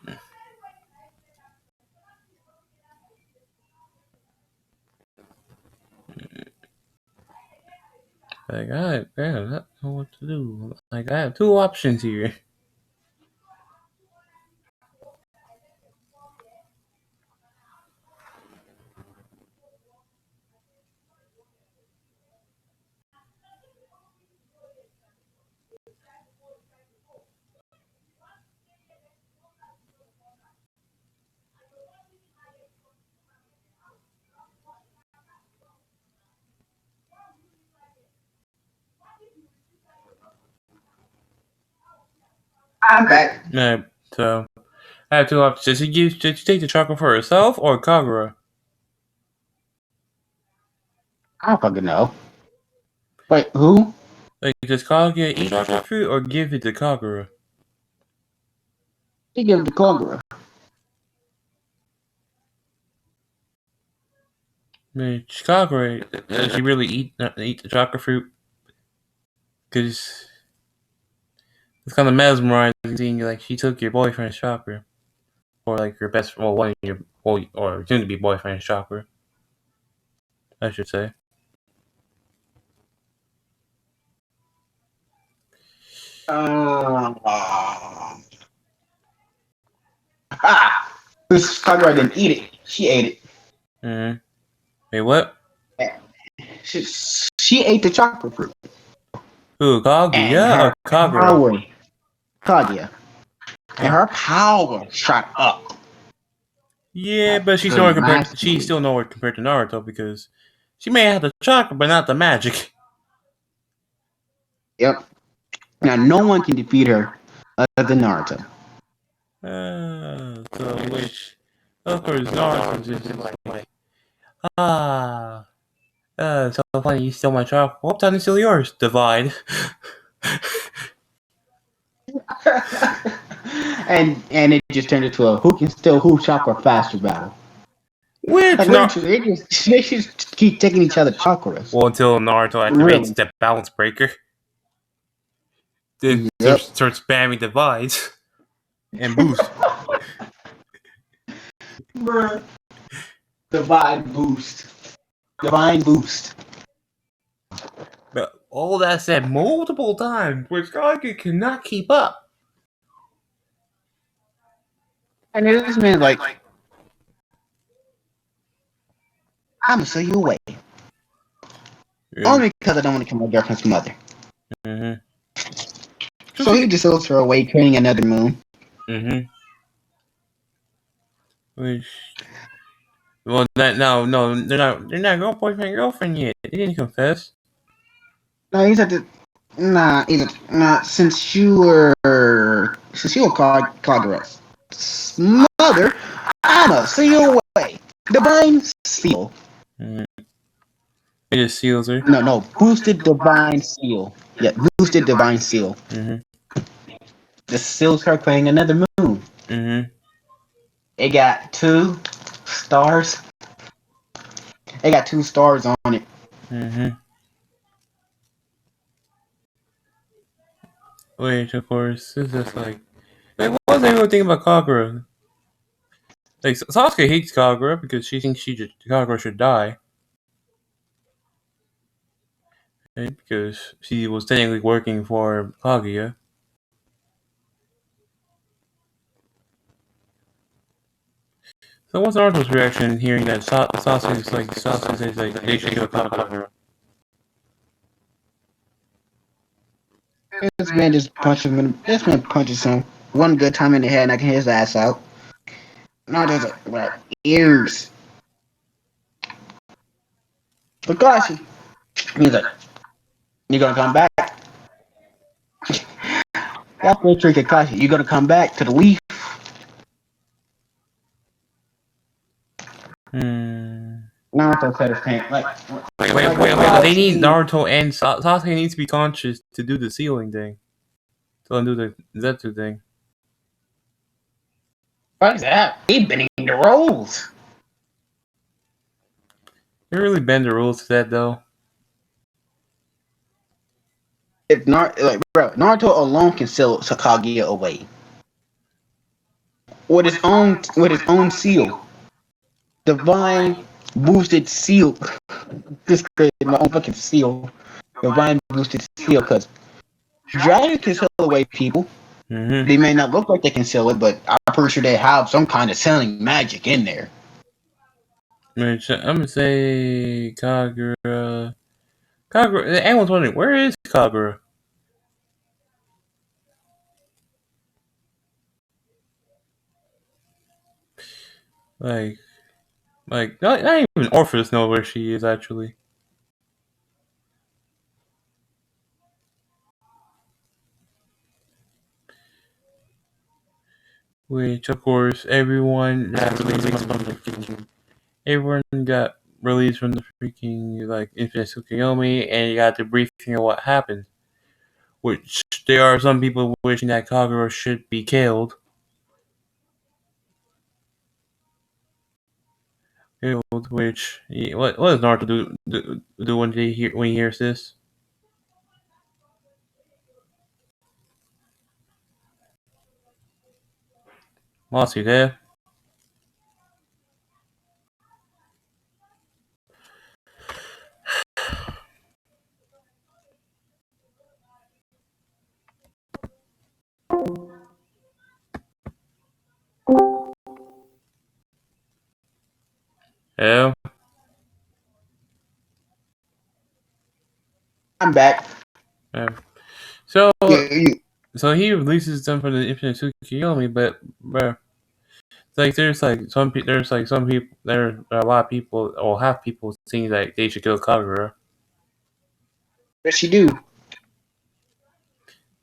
Like I don't know what to do. Like I have two options here. I'm back. Right, so I have two options. Did you take the chocolate for yourself or Kagura? I don't fucking know. Wait, who? Like, does Kaguya eat chocolate fruit or give it to Kagura? He gave it to Kogura. I mean, Kagura, does she really eat the chocolate fruit? Because it's kind of mesmerizing seeing like she took your boyfriend's chocolate, or like your best, well, one of your or soon to be boyfriend's chocolate, I should say. This Kogura didn't eat it. She ate it. Mm-hmm. Wait, what? She, she ate the chocolate fruit. Who, And Kaguya her or Kagura? power, Kaguya, and Oh. her power shot up. Yeah, but she's nowhere compared. She's Dramatically. still nowhere compared to Naruto because she may have the chocolate, but not the magic. Yep. Now no one can defeat her other than Naruto. So which, of course, Naruto's just like, ah, so funny. You stole my chocolate. Well, time to steal yours. Divide. and it just turned into a who can steal who chakra faster battle. Which Like really, not. true. They just keep taking each other chakras. Well, until Naruto activates Really. the balance breaker, then Yep. starts spamming divides and boost. Bruh. Divine boost. Divine boost. But all that said, multiple times, where Skyke cannot keep up. And this man's like, I'ma sell you away. Only because I don't want to kill my girlfriend's mother. Mm-hmm. So he just sells her away, creating another moon. Mm-hmm. Which, well, no, they're not boyfriend girlfriend yet. They didn't confess. No, he's at the nah. Since you were Kagura's mother, I'ma sell you away. Divine seal. Mm-hmm. It just seals her. No, boosted divine seal. Yeah, boosted divine seal. Mm-hmm. This seals her creating another moon. Mm-hmm. It got 2 stars. It got 2 stars on it. Mm-hmm. Which, of course, is just like what was everyone thinking about Kagura? Like Sasuke hates Kagura because she thinks Kagura should die, right? Because she was technically working for Kaguya. So what's Naruto's reaction hearing that Sasuke says like they should kill Kagura? This man punches him one good time in the head, and I can hit his ass out. No, there's ears. Kakashi. He's like, you gonna come back? That's the trick, Kakashi. You gonna come back to the leaf? Naruto said his pants. Wait, they need Naruto and Sasuke needs to be conscious to do the sealing thing. To undo the Zetsu thing. What is that? He bending the rules. They really bend the rules to that though. If like bro, Naruto alone can seal Sakaguya away with his own seal, divine boosted seal. Just created my own fucking seal, divine boosted seal. Because dragons can seal away people. Mm-hmm. They may not look like they can seal it, but I'm pretty sure they have some kind of sealing magic in there. I'm gonna say Kagura. Kagura. Everyone's wondering where is Kagura? Like, not even Orpheus know where she is actually. Which, of course, everyone got released from the freaking. Everyone got released from the freaking like Infinite Tsukuyomi, and you got the briefing of what happened. Which there are some people wishing that Kagura should be killed. Which what does Naruto do when he hears this? Lost you there? Yeah. I'm back. Yeah. So You, so he releases them from the Infinite Tsukuyomi, but bruh, like there's like some people there are a lot of people or half people think that they should kill Kagura. what she do?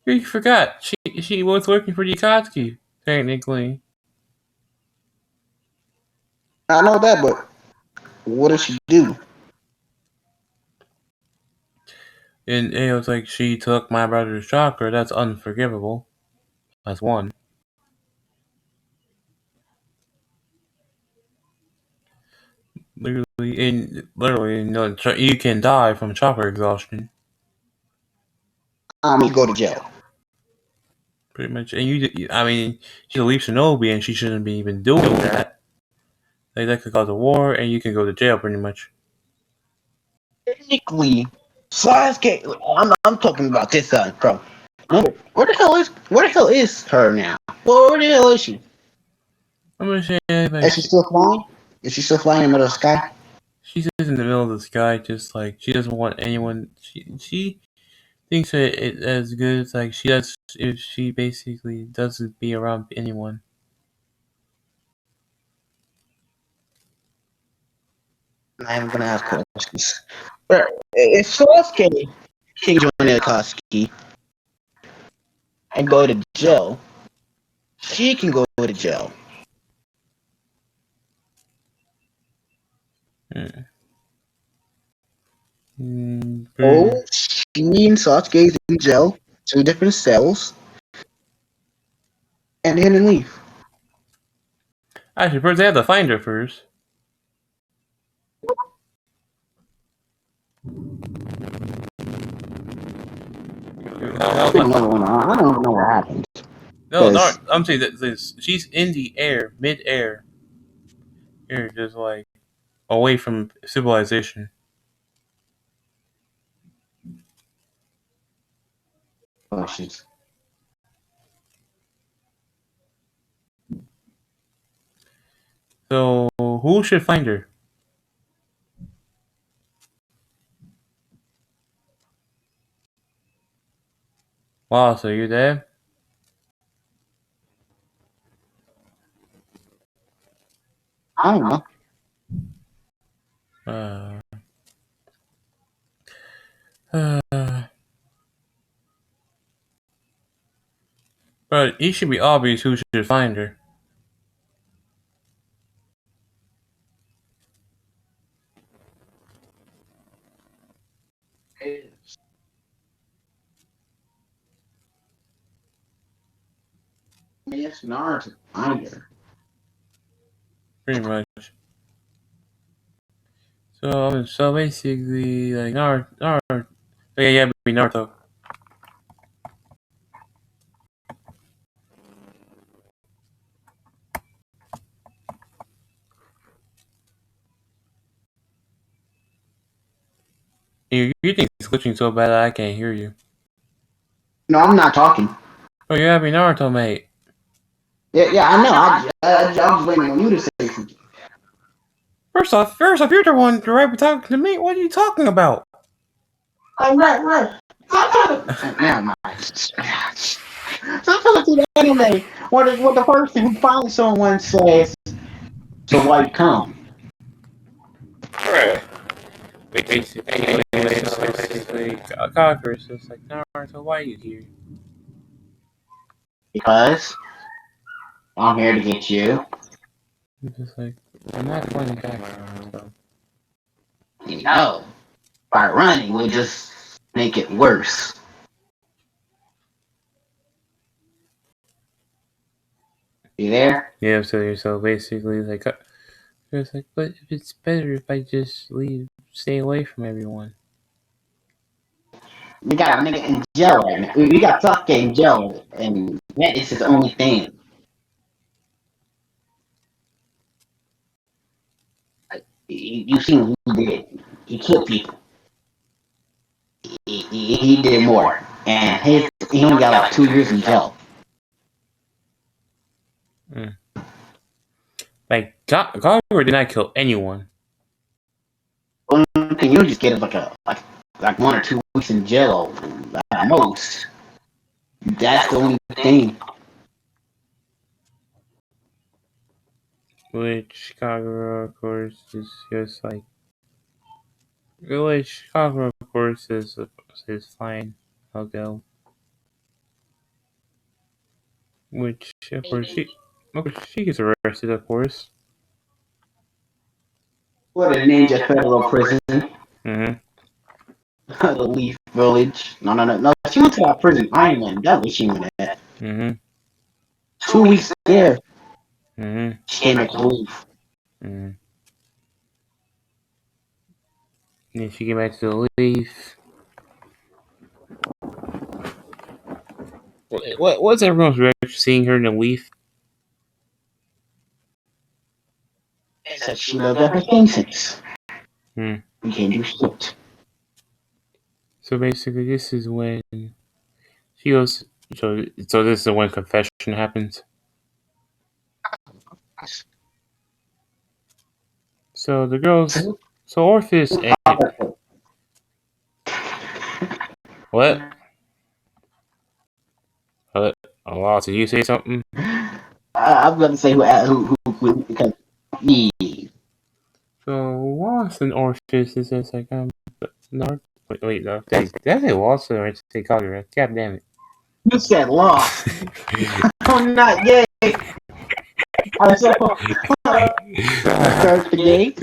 You forgot she was working for the Akatsuki technically, I know that, but what does she do? and it was like she took my brother's chakra. That's unforgivable. That's one. Literally, you can die from chakra exhaustion. You go to jail. Pretty much, and I mean, she's a leaf shinobi, and she shouldn't be even doing that. Like that could cause a war, and you can go to jail pretty much. Technically, Sasuke. I'm talking about this side, bro. Where the hell is her now? Well, where the hell is she? I'm gonna say Is like she still flying? Is she still flying in the middle of the sky? she's just in the middle of the sky, just like she doesn't want anyone. She thinks that it as good as like she does if she basically doesn't be around anyone. I'm gonna ask questions. But if Sasuke can join the Akatsuki and go to jail, she can go to jail. Oh, Pretty, she and Sasuke is in jail, two different cells, and they didn't leave. actually, first they have to find her first. I don't know. I don't know what happened No, because I'm saying that this, she's in the air, mid-air, here, just like away from civilization. oh shit. So who should find her? Wow, so you there? I don't know. Uh, uh, but it should be obvious who should find her. Yes, Naruto. I hear. pretty much. So basically, like Naruto. Yeah, be Naruto. You think it's glitching so bad that I can't hear you. No, I'm not talking. Oh, you're having Naruto, mate. Yeah, I know. I was waiting on you to say something. First off, you're the one right talking to me. What are you talking about? Oh, right. Never mind. Sometimes in the anime, what the first thing who finds someone says, "So why you come?" Right. Basically, Conqueror's just like Naruto. Why are you here? Because I'm here to get you. I'm just like I'm not going back, Naruto. You know, by running, we'll just make it worse. You there? Yeah, so basically, like, it's like, but if it's better if I just leave, stay away from everyone. We got a nigga in jail right now. We got Sasuke in jail, and that is his only thing. You seen what he did? He killed people. He did more, and he only got like 2 years in jail. Mm. Like, Conqueror did not kill anyone. Only thing you just get is like 1 or 2 weeks in jail at most. That's the only thing. Which Conqueror, of course, is just like, which Conqueror, of course, is fine. I'll go. Which, of course, she gets arrested, of course. What a ninja federal prison, Mm-hmm. the Leaf Village. No. She went to that prison island. That was she went at. Mm-hmm. 2 weeks there. Mm-hmm. She came back to Leaf. Mm-hmm. And she came back to the Leaf. What's everyone's reaction seeing her in the Leaf? Said she lived at her sentence. Hmm. We can't do shit. So basically, this is when she goes. So this is when confession happens. So the girls. So Orpheus and what? Uh, oh, did you say something? I'm gonna say who because yeah. So Wallace and Orpheus is just like Nard. Wait, no. Did I say Wallace or did I say Kagura? God damn it. You said lost. I'm not gay. I said search the gate.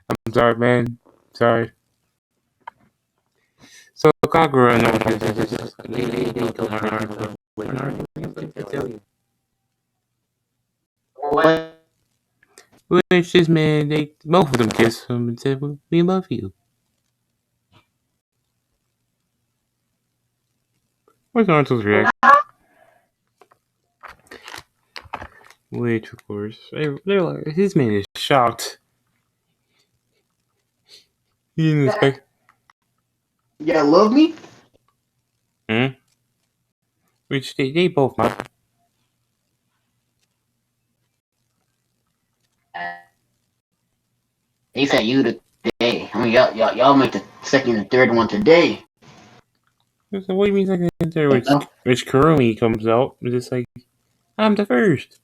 I'm sorry, man. Sorry. So Kagura and Orpheus is just like they go Naruto. Wait, Naruto, I tell you. What? Which is man, they both of them kiss him and said, "We love you." What's Naruto's reaction? Which, of course, they're like, his man is shocked. He didn't expect. You love me? Hmm? Which they both not. He said you today. I mean, y'all make the second and third one today. So what do you mean second and third? Which Kurumi comes out, it's just like, I'm the first.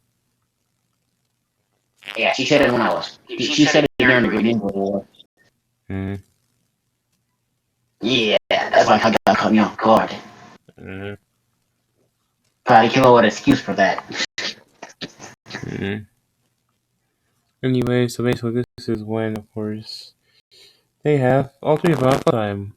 Yeah, she said it when I was. She said it during the Great Ninja War. Hmm. Yeah, that's why I got caught me off guard. Hmm. Probably came up with an excuse for that. Hmm. Anyway, so basically this is when, of course, they have all three of them time.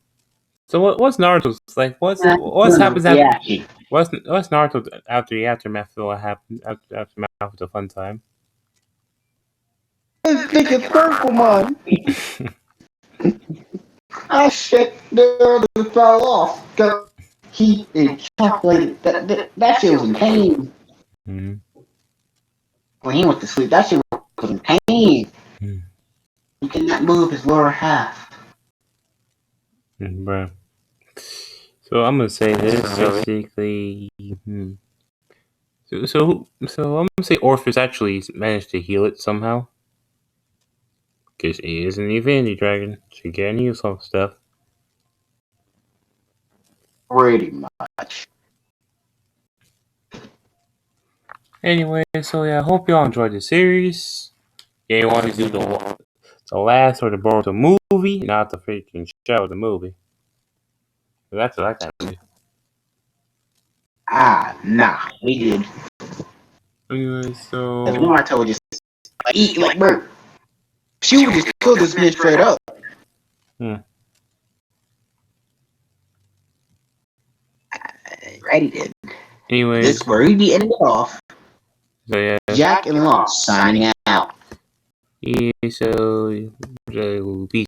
So what's Naruto's like? What's happens after? Reaction. What's Naruto after the aftermath of what happened after aftermath of the fun time? This dick is purple, man. Ah shit, the other fell off. He ejaculated. That shit was in pain. Mm-hmm. When he went to sleep, that shit was in pain. Mm-hmm. He could not move his lower half. Bruh. So I'm gonna say this basically. So I'm gonna say Orpheus actually managed to heal it somehow. Because he is an Infinity Dragon, so he can heal some stuff. Pretty much. Anyway, so yeah, I hope y'all enjoyed the series. Yeah, you want to do the last or the Boruto movie, not the freaking show, the movie. That's what I kind of do. Nah, we did. Anyway, As so Naruto would just eat like bird. She would just kill this bitch straight up. hmm. Right, did. Anyways, This where we be ending it off. so yeah, Jack and Lost signing out. yeah, so peace